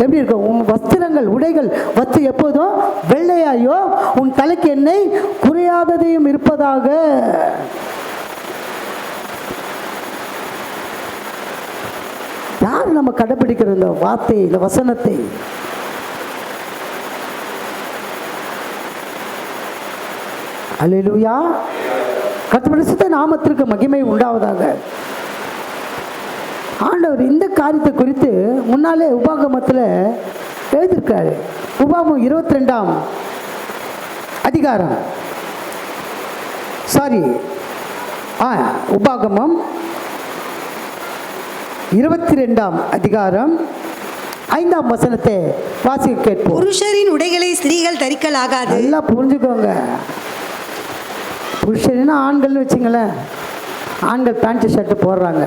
எப்படி இருக்கும், உன் வஸ்திரங்கள் உடைகள் வஸ்து எப்போதும் வெள்ளையாயோ, உன் தலைக்கு எண்ணெய் குறையாததையும் இருப்பதாக. யார் நம்ம கடைபிடிக்கிற இந்த வார்த்தை, இந்த வசனத்தை? அல்லேலூயா. கர்த்தருடைய பரிசுத்த நாமத்திற்கு மகிமை உண்டாவதாக. ஆண்டவர் இந்த காரியத்தை குறித்து முன்னாலே உபாகமத்தில் எழுதியிருக்காரு. உபாகமம் 22ஆம் அதிகாரம், உபாகமம் 22ஆம் அதிகாரம் 5ஆம் வசனத்தை வாசிக்க கேட்போம். புருஷரின் உடைகளை ஸ்திரீகள் தரிக்கலாகாது. நல்லா புரிஞ்சுக்கோங்க. புருஷன்னா ஆண்கள்னு வச்சுங்களேன். ஆண்கள் பேண்ட் ஷர்ட்டு போடுறாங்க,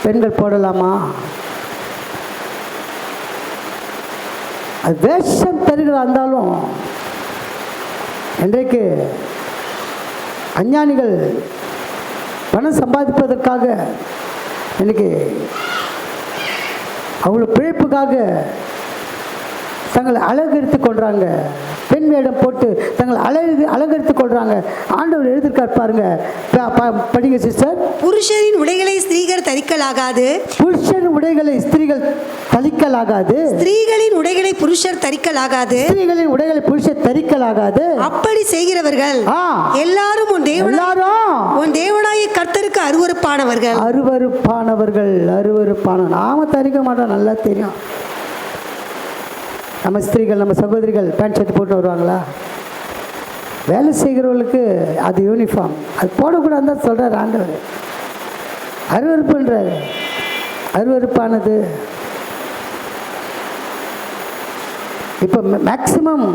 பெண்கள் போடலாமா? அது வேஷம் தருகிறா இருந்தாலும் இன்றைக்கு அஞ்ஞானிகள் பணம் சம்பாதிப்பதற்காக, இன்னைக்கு அவ்வளோ பிழைப்புக்காக தங்களை அலங்கரித்து கொள்கிறாங்க. பெண் வேடம் போட்டு தங்களை அலங்கரித்து கொள்கிறாங்க. ஆண்டவர் எழுதியிருக்கார் பாருங்க, படிங்க சிஸ்டர். புருஷரின் உடைகளை ஸ்திரீகள் தரிக்கலாகாது. புருஷன் உடைகளை ஸ்திரீகள் தரிக்கலாகாது. ஸ்திரீகளின் உடைகளை புருஷர் தரிக்கலாகாது. ஸ்திரீகளின் உடைகளை புருஷர் தரிக்கலாகாது. அப்படி செய்கிறவர்கள் எல்லாரும் உன் தேவனாகிய கர்த்தருக்கு அருவருப்பானவர்கள். அருவருப்பான நாம தரிக்க மாட்டோம், நல்லா தெரியும். நம்ம ஸ்திரீகள், நம்ம சகோதரிகள் பேண்ட் ஷர்ட் போட்டு வருவாங்களா? வேலை செய்கிறவர்களுக்கு அது யூனிஃபார்ம், அது போடக்கூடாதுன்னு தான் சொல்கிறார் ஆண்டவர். அருவருப்புன்றார். அருவருப்பானது. இப்போ மேக்சிமம்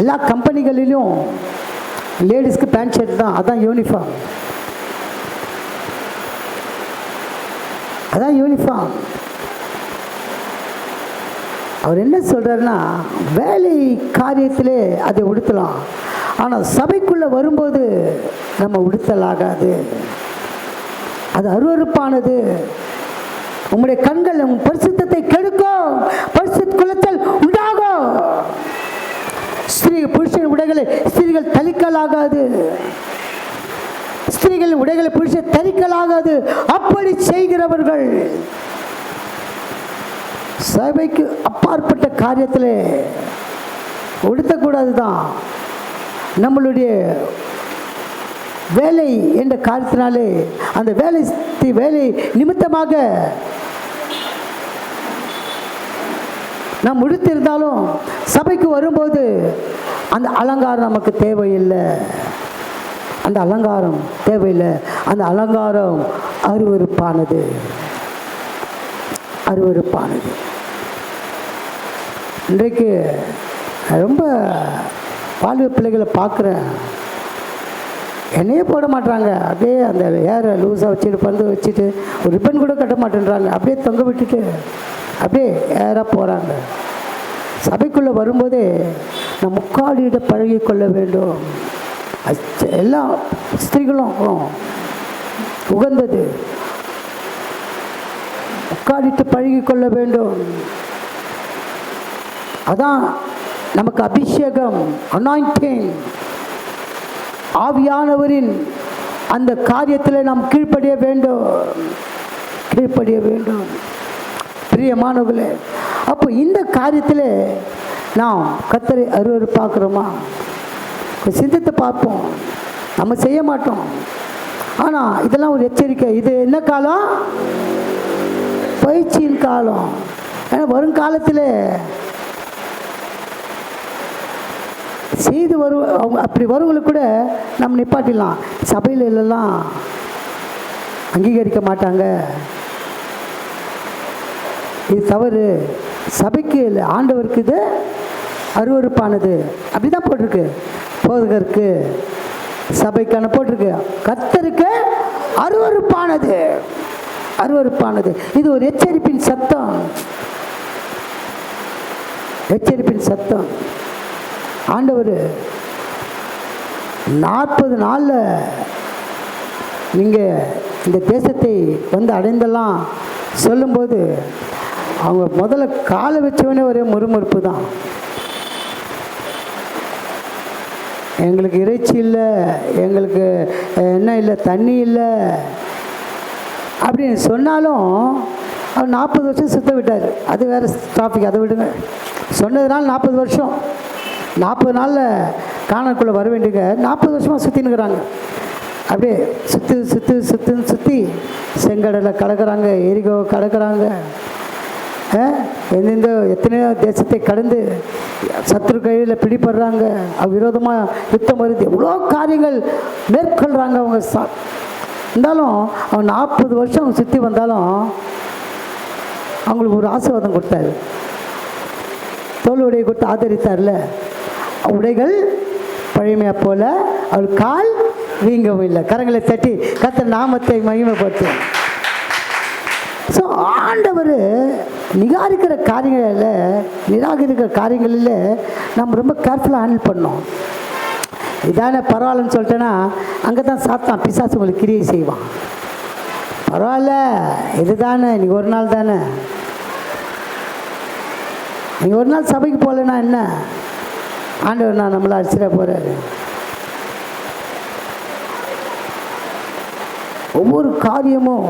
எல்லா கம்பெனிகளிலும் லேடிஸ்க்கு பேண்ட் ஷர்ட் தான், அதான் யூனிஃபார்ம். அதான் யூனிஃபார்ம். அவர் என்ன சொல்கிறாருன்னா, வேலை காரியத்திலே அதை உடுத்தலாம், ஆனால் சபைக்குள்ளே வரும்போது நம்ம உடுத்தலாகாது. அது அருவருப்பானது. உம்முடைய கண்கள் உன் பரிசுத்தத்தை கெடுக்கும், பரிசுத்த குலைச்சல் உண்டாகும். புருஷன் உடைகளை ஸ்திரீகள் தரிக்கலாகாது. ஸ்திரீகளின் உடைகளை புருஷன் தரிக்கலாகாது. அப்படி செய்கிறவர்கள் சபைக்கு அப்பாற்பட்ட காரியத்தில் உடுத்தக்கூடாது தான். நம்மளுடைய வேலை என்ற காரியத்தினாலே அந்த வேலை நிமித்தமாக நாம் உடுத்திருந்தாலும் சபைக்கு வரும்போது அந்த அலங்காரம் நமக்கு தேவையில்லை. அந்த அலங்காரம் தேவையில்லை. அந்த அலங்காரம் அருவருப்பானது. இன்றைக்கு ரொம்ப வாழ்வு பிள்ளைகளை பார்க்குறேன், என்னையே போட மாட்டாங்க. அப்படியே அந்த ஏரை லூஸாக வச்சுட்டு பந்து வச்சுட்டு ஒரு ரிப்பன் கூட கட்ட மாட்டேன்றாங்க. அப்படியே தொங்க விட்டுட்டு அப்படியே ஏராக போகிறாங்க. சபைக்குள்ளே வரும்போதே நான் முக்காடியிட பழகி கொள்ள வேண்டும். எல்லா ஸ்திரீகளும் உகந்தது, முக்காடிட்டு பழகி கொள்ள வேண்டும். அதான் நமக்கு அபிஷேகம், அனாயிண்டிங். ஆவியானவரின் அந்த காரியத்தில் நாம் கீழ்ப்படிய வேண்டும் பிரியமானவர்களே. அப்போ இந்த காரியத்தில் நாம் கர்த்தரை அருவருப்பாக்குறோமா? சிந்தித்து பார்ப்போம். நம்ம செய்ய மாட்டோம். ஆனால் இதெல்லாம் ஒரு எச்சரிக்கை. இது என்ன காலம்? பயிற்சியின் காலம். ஏன்னா வருங்காலத்தில் செய்து அவங்க அப்படி வருவங்களுக்கு கூட நம்ம நிப்பாட்டிடலாம். சபையில் இல்லைலாம் அங்கீகரிக்க மாட்டாங்க, இது தவறு. சபைக்கு இல்லை, ஆண்டவருக்கு இது அருவருப்பானது. அப்படி தான் போட்டிருக்கு. போதகருக்கு, சபைக்கான போட்டிருக்கு. கர்த்தருக்கு அருவருப்பானது. இது ஒரு எச்சரிப்பின் சத்தம். ஆண்டவர் 40 நாளில் நீங்கள் இந்த தேசத்தை வந்து அடைந்தெல்லாம் சொல்லும்போது அவங்க முதல்ல காலை வச்சவனே ஒரே முறுமுறுப்பு தான். எங்களுக்கு இறைச்சி இல்லை, எங்களுக்கு என்ன இல்லை, தண்ணி இல்லை அப்படின்னு சொன்னாலும் அவர் 40 வருஷம் சுத்த விட்டார். அது வேறு டாபிக், அதை விடுங்க. சொன்னதுனால 40 வருஷம், 40 நாளில் காணக்குள்ளே வர வேண்டியங்க 40 வருஷமாக சுற்றினுக்கிறாங்க. அப்படியே சுற்றி செங்கடலை கடக்கிறாங்க, எரிகோ கடக்கிறாங்க. எந்தெந்த எத்தனையோ தேசத்தை கடந்து சத்துரு கையில் பிடிபடுறாங்க, விரோதமாக யுத்தம் வருது, எவ்வளோ காரியங்கள் மேற்கொள்கிறாங்க அவங்க. இருந்தாலும் அவன் 40 வருஷம் அவங்க சுற்றி வந்தாலும் அவங்களுக்கு ஒரு ஆசீர்வாதம் கொடுத்தாரு. தோல் உடையை கொடுத்து ஆதரித்தார்ல, உடைகள் பழமையாக போல அவள் கால் வீங்கவும் இல்லை. கரங்களை தட்டி கர்த்தர் நாமத்தை மகிமைப்படுத்தும். ஸோ ஆண்டவர் நிராகரிக்கிற காரியங்களில் நம்ம ரொம்ப கேர்ஃபுல்லாக ஹேண்டில் பண்ணோம். இதானே பரவாயில்லன்னு சொல்லிட்டேன்னா அங்கே தான் சாத்தான் பிசாசு உங்களுக்கு கிரியை செய்வான். பரவாயில்ல, இது தானே, நீங்கள் ஒரு நாள் தானே, நீங்கள் ஒரு நாள் சபைக்கு போகலன்னா என்ன, ஆண்டவர் நான் நம்மளை அடிச்சிட போகிறாரு. ஒவ்வொரு காரியமும்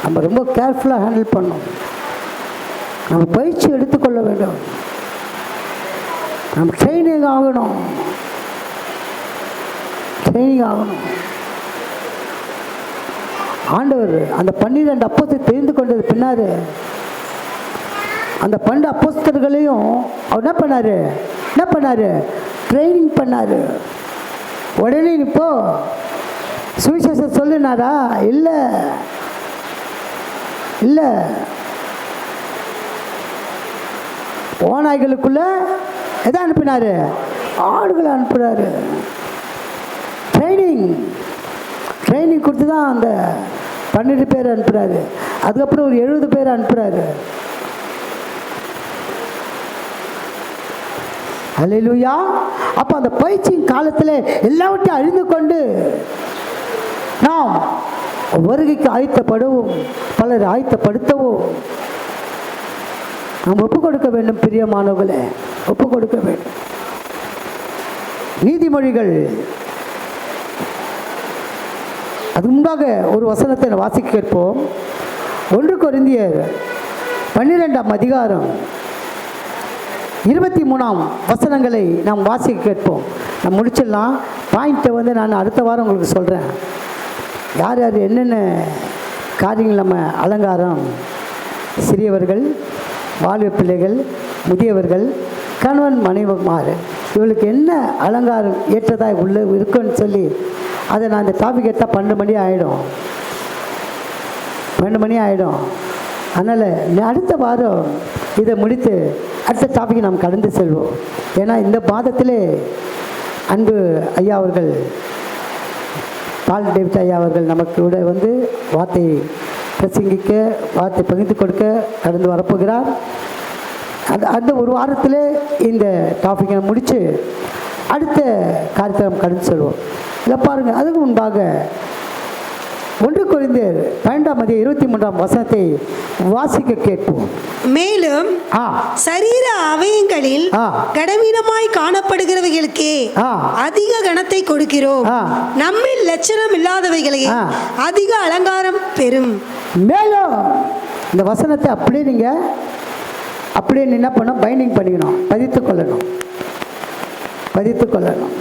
நம்ம ரொம்ப கேர்ஃபுல்லாக ஹேண்டில் பண்ணணும். நம்ம பயிற்சி எடுத்துக்கொள்ள வேண்டும். நம்ம ட்ரைனிங் ஆகணும். ஆண்டவர் அந்த 12 அப்போஸ்தலரை தெரிந்து கொண்டது பின்னாரு அந்த 12 அப்போஸ்தலர்களையும் அவர் என்ன பண்ணாரு ட்ரைனிங் பண்ணாரு. உடனே இப்போ சுவிசேஷம் சொல்லுனாரா? இல்லை ஓநாய்களுக்குள்ள எதை அனுப்பினாரு? ஆடுகளை அனுப்புகிறாரு. ட்ரைனிங் கொடுத்து தான் அந்த 12 பேர் அனுப்புகிறாரு. அதுக்கப்புறம் ஒரு 70 பேர் அனுப்புகிறாரு. அல்லேலூயா. அப்போ அந்த பயிற்சியின் காலத்தில் எல்லாவற்றையும் அறிந்து கொண்டு நாம் வருகைக்கு ஆயத்தப்படவும் பலர் ஆயத்தப்படுத்தவும் நாம் ஒப்புக் கொடுக்க வேண்டும். பிரியமானவர்களே, ஒப்புக் கொடுக்க வேண்டும். நீதிமொழிகள் அது முன்பாக ஒரு வசனத்தை வாசிக்க கேட்போம். 1 கொரிந்தியர் 12ஆம் அதிகாரம் 23ஆம் வசனங்களை நாம் வாசிக்க கேட்போம். நான் முடிச்சிடலாம். பாயிண்ட்டை நான் அடுத்த வாரம் உங்களுக்கு சொல்கிறேன். யார் என்னென்ன காரியங்கள் நம்ம அலங்காரம், சிறியவர்கள், வாலிப பிள்ளைகள், முதியவர்கள், கணவன் மனைவிமார், இவளுக்கு என்ன அலங்காரம் ஏற்றதாக உள்ள இருக்குன்னு சொல்லி அதை நான் இந்த டாபிக் எடுத்தால் 12 மணி ஆகிடும். அதனால் அடுத்த வாரம் இதை முடித்து அடுத்த டாபிக் நாம் கடந்து செல்வோம். ஏன்னா இந்த மாதத்திலே அன்பு ஐயா அவர்கள், பால் டேவிட் ஐயா அவர்கள் நமக்கு கூட வார்த்தை பிரசங்கிக்க, வார்த்தை பகிர்ந்து கொடுக்க கடந்து வரப்போகிறார். அந்த ஒரு வாரத்தில் இந்த டாபிக்கை முடித்து அடுத்த காரியத்தை நாம் கடந்து செல்வோம். இதை பாருங்கள். அதுக்கு முன்பாக 1 கொரிந்தியர் 12ஆம் அதிகாரம் 23ஆம் வசனத்தை வாசிக்க கேட்போம். மேலும் சரீர அவயங்களில் கனவீனமாய் காணப்படுகிறவைகளுக்கே அதிக கனத்தை கொடுக்கிறோம், நம்மில் லட்சணம் இல்லாதவைகளே அதிக அலங்காரம் பெறும். மேலும் இந்த வசனத்தை அப்படியே என்ன பண்ணணும்? பைண்டிங் பண்ணிக்கணும், பதித்து கொள்ளணும்.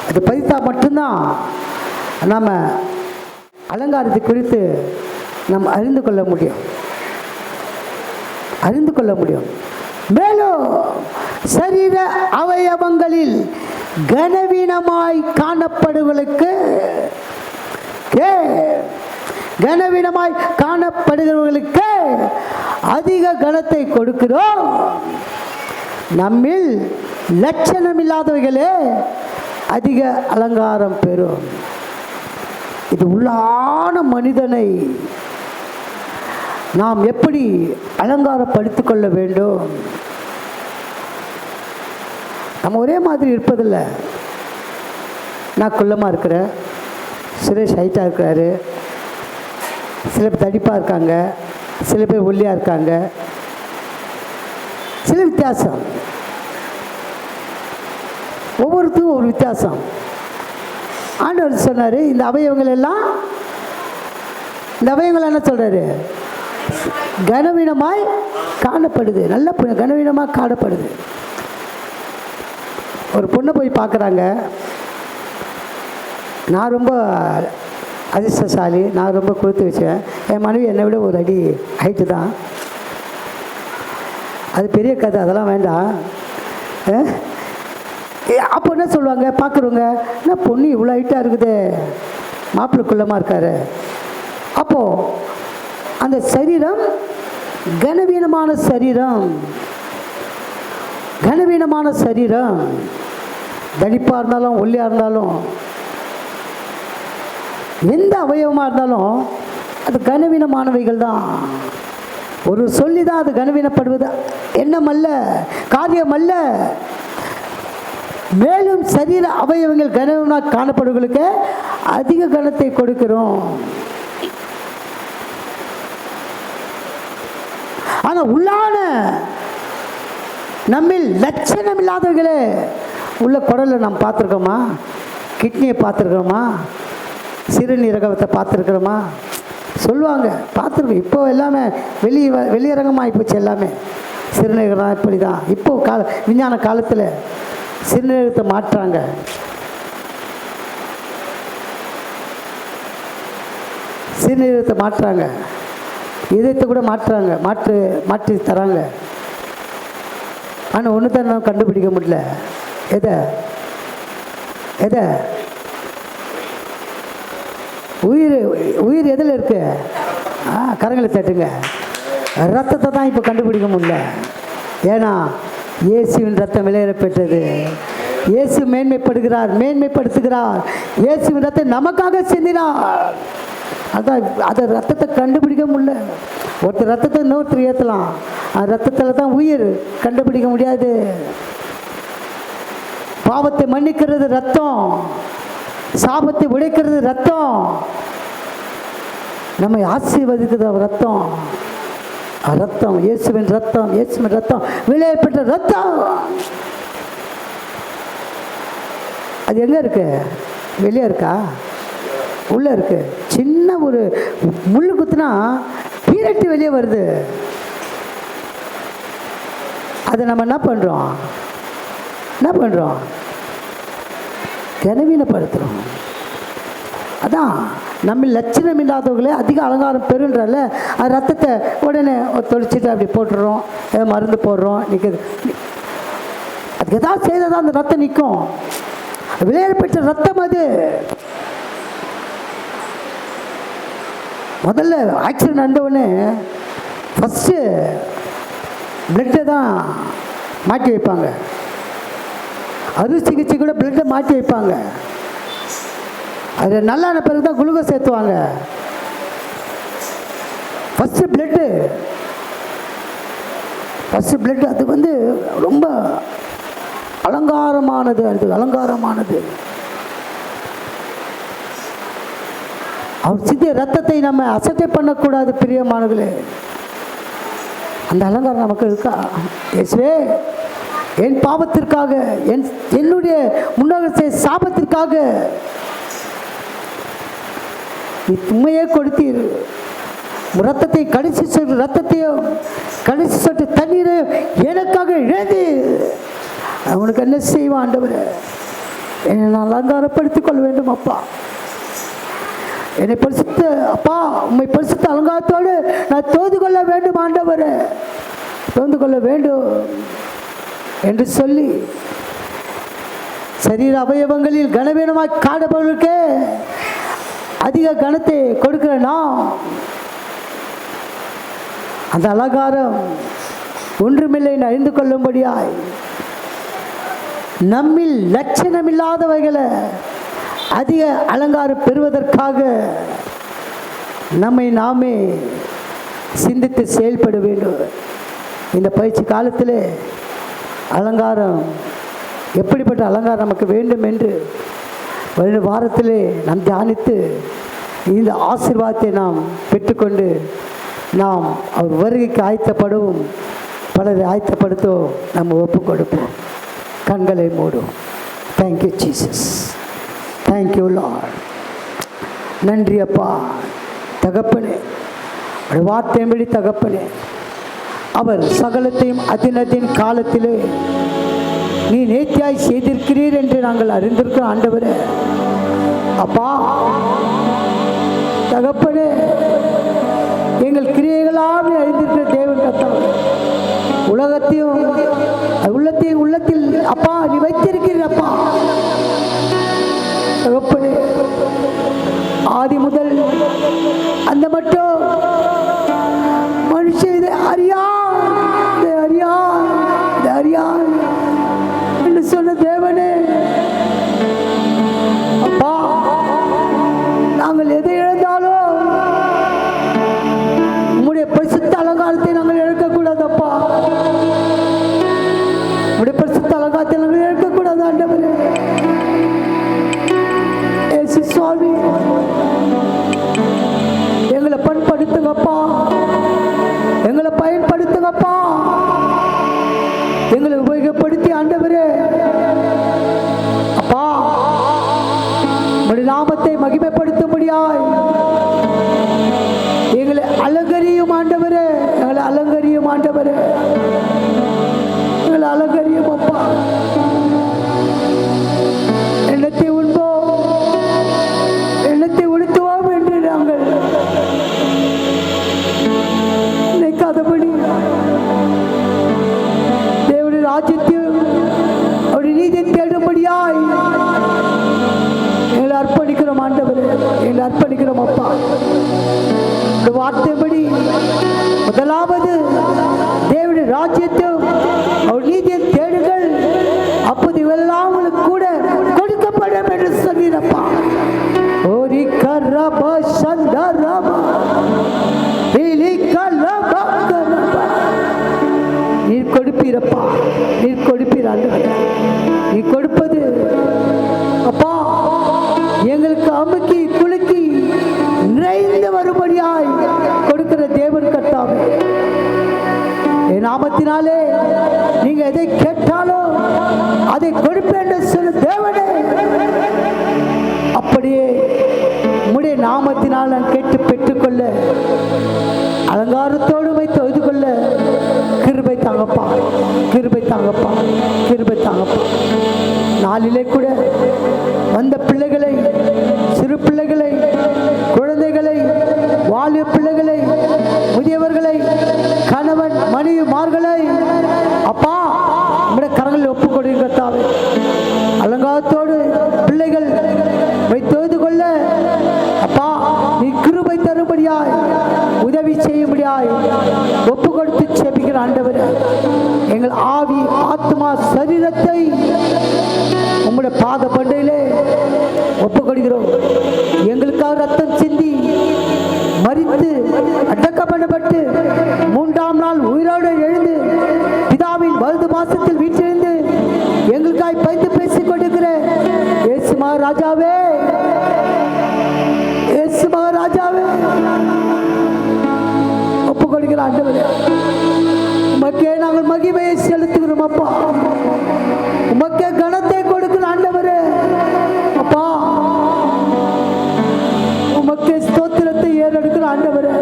அது பதித்தா மட்டும்தான் நம்ம அலங்காரத்தை குறித்து நாம் அறிந்து கொள்ள முடியும். மேலும் சரீர அவயவங்களில் கனவீனமாய் காணப்படுகிறவர்களுக்கு அதிக கனத்தை கொடுக்கிறோம், நம்மில் லட்சணம் இல்லாதவைகளே அதிக அலங்காரம் பெறும். இது உள்ளான மனிதனை நாம் எப்படி அலங்காரப்படுத்திக் கொள்ள வேண்டும்? நம்ம ஒரே மாதிரி இருப்பதில்லை. நான் குள்ளமாக இருக்கிறேன், சுரேஷ் ஹைட்டாக இருக்கிறாரு, சில பேர் தடிப்பாக இருக்காங்க, சில பேர் ஒல்லியாக இருக்காங்க, சில வித்தியாசம், ஒவ்வொருத்தரும் ஒரு வித்தியாசம். ஆண்டவர் சொன்னார், இந்த அவயவங்கள் என்ன சொல்கிறாரு? கனவீனமாய் காணப்படுது. நல்ல கனவீனமாக காணப்படுது. ஒரு பொண்ணை போய் பார்க்குறாங்க. நான் ரொம்ப அதிர்ஷ்டசாலி, நான் ரொம்ப கொடுத்து வச்சேன். என் மனைவி என்னை விட ஒரு அடி ஹைட்டு தான். அது பெரிய கதை, அதெல்லாம் வேண்டாம். அப்போ என்ன சொல்லுவாங்க பார்க்குறவங்க, என்ன பொண்ணு இவ்வளோ ஹைட்டாக இருக்குது, மாப்பிள்ளை குள்ளமாக இருக்காரு. அப்போது அந்த சரீரம் கனவீனமான சரீரம், கனவீனமான சரீரம். தடிப்பாக இருந்தாலும் ஒல்லியாக இருந்தாலும் எந்த அவயவமாக இருந்தாலும் அது கனவீனமானவைகள் தான். ஒரு சொல்லி தான் அது கனவீனப்படுவது எண்ணம் அல்ல, காரியம் அல்ல. மேலும் சரீர அவயவங்கள் கனவீனமாக காணப்படுவர்களுக்கு அதிக கனத்தை கொடுக்கிறோம். ஆனால் உள்ளான நம்மில் லட்சணம் இல்லாதவர்களே உள்ள குடலை நாம் பார்த்துருக்கோமா? கிட்னியை பார்த்துருக்கோமா? சிறுநீரகத்தை பார்த்துருக்குறோமா? சொல்லுவாங்க பார்த்துருக்கோம். இப்போ எல்லாமே வெளியரங்கமாக போச்சு எல்லாமே. சிறுநீரகம் இப்படி தான் இப்போது விஞ்ஞான காலத்தில் சிறுநீரகத்தை மாற்றுறாங்க. சிறுநீரகத்தை மாற்றுறாங்க, இதயத்தை கூட மாற்றுறாங்க, மாற்றி தராங்க. ஆனால் ஒன்று தான் நான் கண்டுபிடிக்க முடியல. எதை உயிர் எதில் இருக்கு? கரங்களை தட்டுங்க. ரத்தத்தை தான் இப்போ கண்டுபிடிக்க முடியல. ஏன்னா இயேசுவின் ரத்தம் விலையேற பெற்றது. இயேசு மேன்மைப்படுத்துகிறார். இயேசுவின் ரத்தம் நமக்காக சிந்தினார். அதான் அதை ரத்தத்தை கண்டுபிடிக்க முடியல. ஒருத்தர் ரத்தத்தை இன்னொருத்தர் ஏற்றலாம், ரத்தத்தில் தான் உயிர். கண்டுபிடிக்க முடியாது. பாவத்தை மன்னிக்கிறது ரத்தம், சாபத்தை உடைக்கிறது ரத்தம், நம்மை ஆசீர்வதிக்கிறது ரத்தம். ரத்தம் இயேசுவின் ரத்தம், இயேசுவின் ரத்தம் விலையேறப்பட்ட ரத்தம். அது எங்கே இருக்கு? வெளியே இருக்கா? உள்ளே இருக்கு. சின்ன ஒரு முள் குத்துனா பீரட்டி வெளியே வருது. அதை நம்ம என்ன பண்ணுறோம்? கனவீனப்படுத்துகிறோம். அதான் நம்ம லட்சணம் இல்லாதவங்களே அதிக அலங்காரம் பெறுன்றல. அது ரத்தத்தை உடனே தொளிச்சிட்டு அப்படி போட்டுடுறோம், மருந்து போடுறோம், நிற்குது. அதுக்கு எதாவது செய்தால் தான் அந்த ரத்தம் நிற்கும். விளையாடப்பட்ட ரத்தம் அது. முதல்ல ஆக்சிடென்ட் நடந்தவுடனே ஃபஸ்ட்டு பிளட்டை தான் மாட்டி வைப்பாங்க. அறுவை சிகிச்சை கூட பிளட்டை மாட்டி வைப்பாங்க. அது நல்லான பிறகு தான் குளுக்கோஸ் ஏற்றுவாங்க. ஃபஸ்ட்டு பிளட்டு அது வந்து ரொம்ப அலங்காரமானது. அவர் சிந்திய ரத்தத்தை நம்ம அசட்டை பண்ணக்கூடாது பிரியமானவர்களே. அந்த அலங்காரம் நமக்கு இருக்கா? இயேசுவே, என் பாவத்திற்காக, என்னுடைய முன்னோர்கள் சாபத்திற்காக நீ உண்மையே கொடுத்தீர். ரத்தத்தை கடைசி சொட்டு ரத்தத்தையும் கடைசி சொட்டு தண்ணீரையும் எனக்காக இழந்து அவனுக்கு என்ன செய்வான்? ஆண்டவரே, என்னை நான் அலங்காரப்படுத்திக் கொள்ள வேண்டும். அப்பா, என்னை பரிசுத்த அப்பா, உண்மை பரிசுத்த அலங்காரத்தோடு நான் தோது கொள்ள வேண்டும். ஆண்டவரே, தோந்து கொள்ள வேண்டும் என்று சொல்லி சரீர அவயவங்களில் கனவீனமாய் காணப்படுவதற்கு அதிக கனத்தை கொடுக்கிற நாம் அந்த அலங்காரம் ஒன்றுமில்லை அறிந்து கொள்ளும்படியாய் நம்மில் லட்சணம் இல்லாதவைகளை அதிக அலங்காரம் பெறுவதற்காக நம்மை நாமே சிந்தித்து செயல்பட வேண்டும். இந்த பயிற்சி காலத்தில் அலங்காரம், எப்படிப்பட்ட அலங்காரம் நமக்கு வேண்டும் என்று வருட வாரத்திலே நாம் தியானித்து இந்த ஆசீர்வாதத்தை நாம் பெற்றுக்கொண்டு நாம் அவர் வருகைக்கு ஆயத்தப்படவும் பலரை ஆயத்தப்படுத்தவும் நம்ம ஒப்பு கொடுப்போம். கண்களை மூடும். Thank you Jesus, thank you Lord. நன்றி அப்பா. தகப்பனே, வார்த்தையின்படி தகப்பனே, அவர் சகலத்தையும் அதினத்தின் காலத்திலே நீ நேர்த்தியாய் செய்திருக்கிறீர் என்று நாங்கள் அறிந்திருக்கிறோம். ஆண்டவரே அப்பா, தகப்பனே, எங்கள் கிரியைகளாக அறிந்திருக்கிற தேவன் கர்த்தாவே, உலகத்தையும் உள்ளத்தையும் உள்ளத்தில் அப்பா நீ வைத்திருக்கிறப்பா. தகப்பனே, ஆதி முதல் அந்த மட்டும் மனுஷன் இதை அறியா என்று சொன்ன தேவனே, அப்பா நாங்கள் எதை இழந்தாலும் உம்முடைய பரிசுத்த அலங்காரத்தை நாங்கள் இழக்கக்கூடாதப்பா. உம்முடைய பரிசுத்த அலங்காரத்தை நாங்கள் இழக்கக்கூடாது ஆண்டவரே. இயேசு சுவாமி, எங்களை பண்படுத்துங்கப்பா, எங்களை பயன்படுத்துங்கப்பா, எங்களை உபயோகப்படுத்தி ஆண்டவரே அப்பா உம்முடைய நாமத்தை மகிமைப்படுத்தும்படியாய் எங்களை அலங்கரியும் ஆண்டவரே, எங்களை அலங்கரியும் ஆண்டவரே, எங்களை அலங்கரியும் அப்பா. எண்ணத்தை உண்போம், எண்ணத்தை உடுத்துவோம் என்று நாங்கள் நினைக்காதபடி தேவனுடைய ராஜ்யத்தையும் அவருடைய நீதியை தேடும்படியாய் எங்களை அர்ப்பணிக்கிறோம் ஆண்டவரே, எங்களை அர்ப்பணிக்கிறோம் அப்பா. இந்த வார்த்தைப்படி முதலாவது தேவனுடைய ராஜ்யத்தையும் அவர் நீதியை தேடுங்கள், அப்போது இவெல்லாம் உங்களுக்கு கூட கொடுக்கப்படும் என்று சொன்னீரப்பா. ஓரி கரபா சந்தரபா இலி கலபா கரபா. நீர் கொடுப்பீரப்பா, நீர் கொடுப்பீர். நீ கொடுப்பது அப்பா எங்களுக்கு அமுக்கி குலுக்கி நிறைந்து வரும்படியாய் கொடுக்கிற தேவன் கர்த்தாவே, என் நாமத்தினாலே நீங்க எதை கேட்டாலும் அதை கொடுப்பேன் என்று சொன்ன தேவனே, அப்படியே உம்முடைய நாமத்தினால் நான் கேட்டு பெற்றுக்கொள்ள அலங்காரத்தோடு தொழுது கொள்ள கிருபை தாங்கப்பா, கிருபை தாங்கப்பா, கிருபை தாங்கப்பா. நாளிலே கூட வந்த பிள்ளைகளை, சிறு பிள்ளைகளை, குழந்தைகளை, வாலிப பிள்ளைகளை, முதியவர்களை, கணவன் மனைவிமார்களை அப்பா நம்முடைய கரங்களில் ஒப்புக் கொடுக்கிறாவே. அலங்காரத்தோடு பிள்ளைகள் தொழுது கொள்ள அப்பா நீ கிருபை தரும்படியாய் உதவி செய்யும்படியாய் ஒப்பு கொடுத்து செபிக்கிற ஆண்டவரே, எங்கள் ஆவி ஆத்மா சரீரத்தை உம்முடைய பாத பண்டையிலே ஒப்பு கொடுக்கிறோம். எங்களுக்காக ரத்தம் சிந்தி மரித்து அடக்கம் பண்ணப்பட்டு 3ஆம் நாள் உயிரோடு எழுந்து பிதாவின் வலது பாசத்தில் வீற்றிருந்து எங்களுக்காய் பைத்து பேசிக் கொண்டிருக்கிற இயேசு மகாராஜாவே, இயேசு மகாராஜாவே ஒப்பு கொடுக்கிற ஆண்டவரே, உமக்கே நாங்கள் மகிமையை செலுத்துகிறோம் அப்பா. உமக்கே கனத்தை கொடுக்கிற ஆண்டவரே அப்பா, உமக்கே ஸ்தோத்திரத்தை ஏறெடுக்கிற ஆண்டவரே.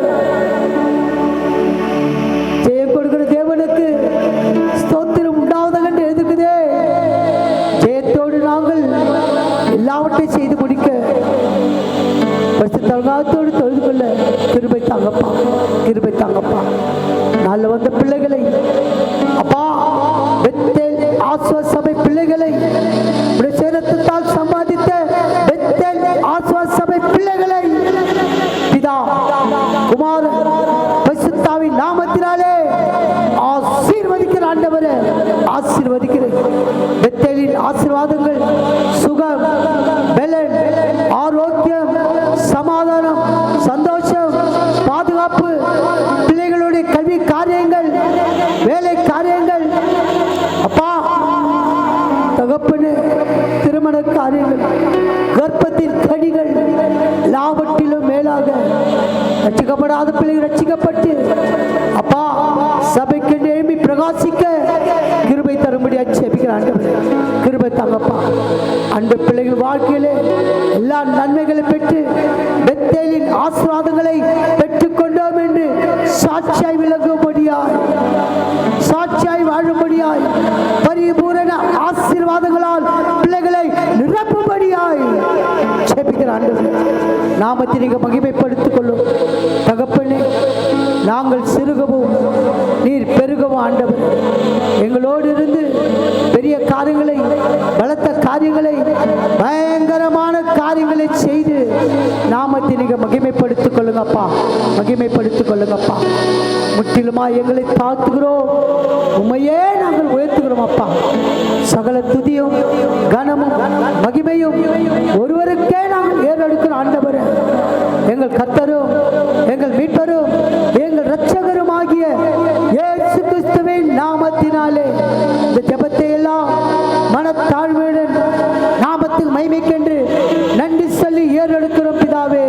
ஜெயம் கொடுக்கிற தேவனுக்கு ஸ்தோத்திரம் உண்டாவதாக என்று எழுதுக்குதே. ஜெயத்தோடு நாங்கள் எல்லாவற்றையும் செய்து முடிக்க தலகாத்தோடு தொழுது கொள்ள கிருபை தாங்கப்பா, கிருபை தாங்கப்பா. நாளில் வந்த பிள்ளைகளை அப்பா பெத்தேல் ஆஸ்வா சபை பிள்ளைகளை சேரத்தால் சம்பாதித்த பெத்தேல் ஆஸ்வா சபை பிள்ளைகளை பிதா குமார் பரிசுத்தாவின் நாமத்தினாலே ஆசீர்வதிக்கிற ஆண்டவரே, ஆசீர்வதிக்கிறேன். பெத்தேலின் ஆசீர்வாதங்கள் சுகம், பலன், ஆரோக்கியம், சமாதானம், சந்தோஷம், பாதுகாப்பு, பிள்ளைகளுடைய கல்வி காரியங்கள், வேலை காரியங்கள் அப்பா தகப்பனு திருமண காரியங்கள், கர்ப்பத்தின் கனிகள் எல்லாவற்றிலும் மேலாக ரட்சிக்கப்படாத பிள்ளைகள் ரட்சிக்கப்பட்டு அப்பா சபைக்கு நேமி பிரகாசிக்க கிருபை தரும்படி அச்சேபிக்கிறான். கிருபை தாங்கப்பா. அன்பு பிள்ளைகள் வாழ்க்கையிலே எல்லா நன்மைகளை பெற்று பெத்தேலின் ஆசீர்வாதங்களை பெற்றுக்கொண்டோம் என்று சாட்சியாய் விளங்கும்படியாய், சாட்சியாய் வாழும்படியாய், பரிபூரண ஆசீர்வாதங்களால் பிள்ளைகளை நிரப்பும்படியாய் ஜெபிக்கிறான். நாமத்தை நீங்க மகிமைப்படுத்திக் கொள்ளும் தகப்பனே. நாங்கள் சிறுகவும் நீர் பெருகவும் ஆண்டவர் எங்களோடு இருந்து பெரிய காரியங்களை, பலத்த காரியங்களை, பயங்கரமான காரியங்களை செய்து நாமத்தை நீங்க மகிமைப்படுத்திக் கொள்ளுங்கப்பா, மகிமைப்படுத்திக் கொள்ளுங்கப்பா. முற்றிலுமா எங்களை தாழ்த்துகிறோம், உண்மையே நாங்கள் உயர்த்துகிறோம் அப்பா. சகல துதியும் கனமும் மகிமையும் ஒருவருக்கே நாங்கள் ஏறெடுக்கிறோம் ஆண்டவர். எங்கள் கர்த்தரும் எங்கள் மீட்பரும் எங்கள் இரட்சகரும் ஆகிய இயேசு கிறிஸ்துவின் நாமத்தினாலே இந்த ஜெபத்தை எல்லாம் மனத்தாழ்மையுடன் நாமத்துக்கு மகிமைக்கென்று நன்றி சொல்லி ஏறெடுக்கிறோம் பிதாவே.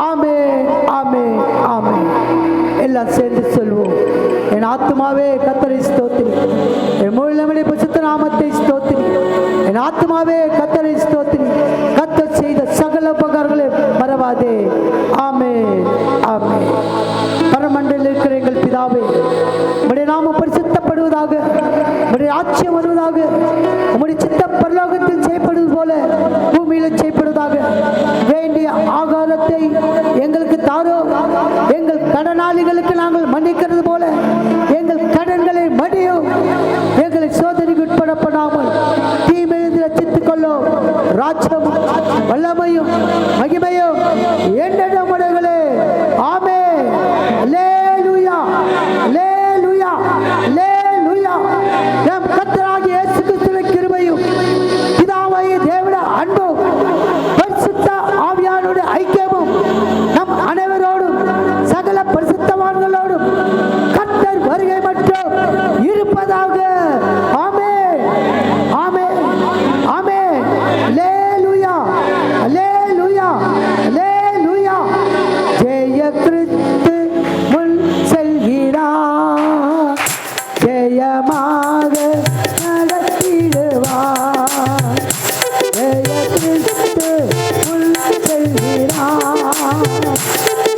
ஆமென், ஆமென், ஆமென். எல்லாம் சேர்ந்து சொல்வோம். என் ஆத்துமாவே கர்த்தரை ஸ்தோத்திரி, என் முழுமையுடைய பரிசுத்த நாமத்தை ஸ்தோத்திரி. என் ஆத்துமாவே கர்த்தரை ஸ்தோத்திரி, கர்த்தர் செய்த சகல உபகாரங்களை மறவாதே. ஆமென், ஆமென். பரமண்டலில் இருக்கிற எங்கள் பிதாவே, உம்முடைய நாமம் பரிசுத்தப்படுவதாக, உம்முடைய ஆட்சியம் வருவதாக, உம்முடைய சித்தம் பரலோகத்தில் செய்யப்படுவது போல பூமியில் செய்யப்படுவதாக. வேண்டிய ஆகாரத்தை எங்களுக்கு தாரும். எங்கள் கடனாளிகளுக்கு நாங்கள் மன்னிக்கிறது போல எங்கள் கடன்களை மன்னியும். எங்களை சோதனைக்கு உட்படப்படாமல் தீமையிலிருந்து ரட்சித்துக் கொள்ளும். ராஜ்யமும் வல்லமையும் மகிமையும் என்னிடம் உடையவர்களே. ஆமென். அல்லேலூயா, அல்லேலூயா, அல்லேலூயா. நம் கர்த்தராகிய இயேசு கிறிஸ்துவின் கிருபையும் பிதாவாகிய தேவனுடைய அன்பும் பரிசுத்த ஆவியானவருடைய ஐக்கியமும் நம் அனைவரோடும் சகல பரிசுத்தவான்களோடும் கர்த்தர் வருகை மட்டும் இருப்பதாக. ஆமென், ஆமென், ஆமென். அல்லேலூயா, அல்லேலூயா, அல்லேலூயா. ஜெய கிறிஸ்து முன் செல்கிறார், ஜெயமாக நடத்திடுவார். ஜெய கிறிஸ்து முன் செல்கிறார்,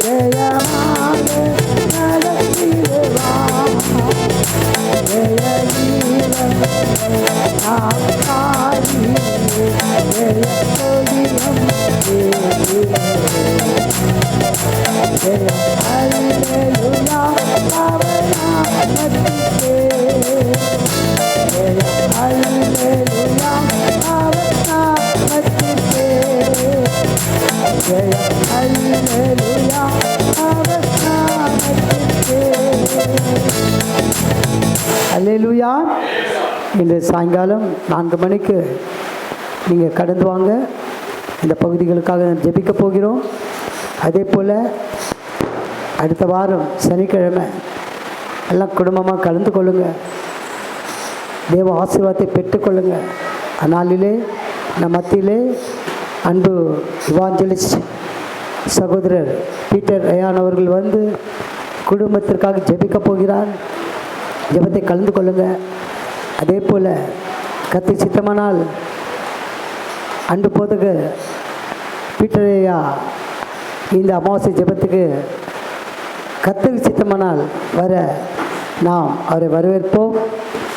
ஜெயமாக நடத்திடுவார். ஜெய வீரன் நாம் காணி, ஜெய கொடியம் ஜெய அல்லேலூயா அவர் நாமத்திலே. ஜெய அல்லேலூயா அவர் நாமத்திலே. ஜெய அல்லேலூயா அவர் நாமத்திலே. அல்லேலூயா. இன்று சாயங்காலம் 4 மணிக்கு நீங்கள் கடந்து வாங்க. இந்த பகுதிகளுக்காக ஜெபிக்க போகிறோம். அதே போல் அடுத்த வாரம் சனிக்கிழமை எல்லாம் குடும்பமாக கலந்து கொள்ளுங்கள். தேவ ஆசீர்வாதத்தை பெற்றுக்கொள்ளுங்கள். அந்நாளிலே நம் மத்தியிலே அன்பு இவாஞ்சலிஸ்ட் சகோதரர் பீட்டர் ரயான் அவர்கள் வந்து குடும்பத்திற்காக ஜெபிக்க போகிறார். ஜெபத்தை கலந்து கொள்ளுங்கள். அதே போல் கர்த்தர் சித்தமானால் அன்பு போதகர் பீட்டர் ஐயா இந்த அமாவாசை ஜெபத்துக்கு கர்த்தர் சித்தமானால் வர நாம் அவரை வரவேற்போம்.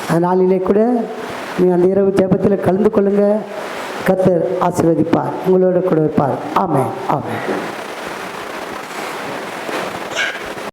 அந்த நாளிலே கூட நீங்கள் அந்த இரவு ஜெபத்தில் கலந்து கொள்ளுங்கள். கர்த்தர் ஆசீர்வதிப்பார், உங்களோட கூட இருப்பார். ஆமென், ஆமென்.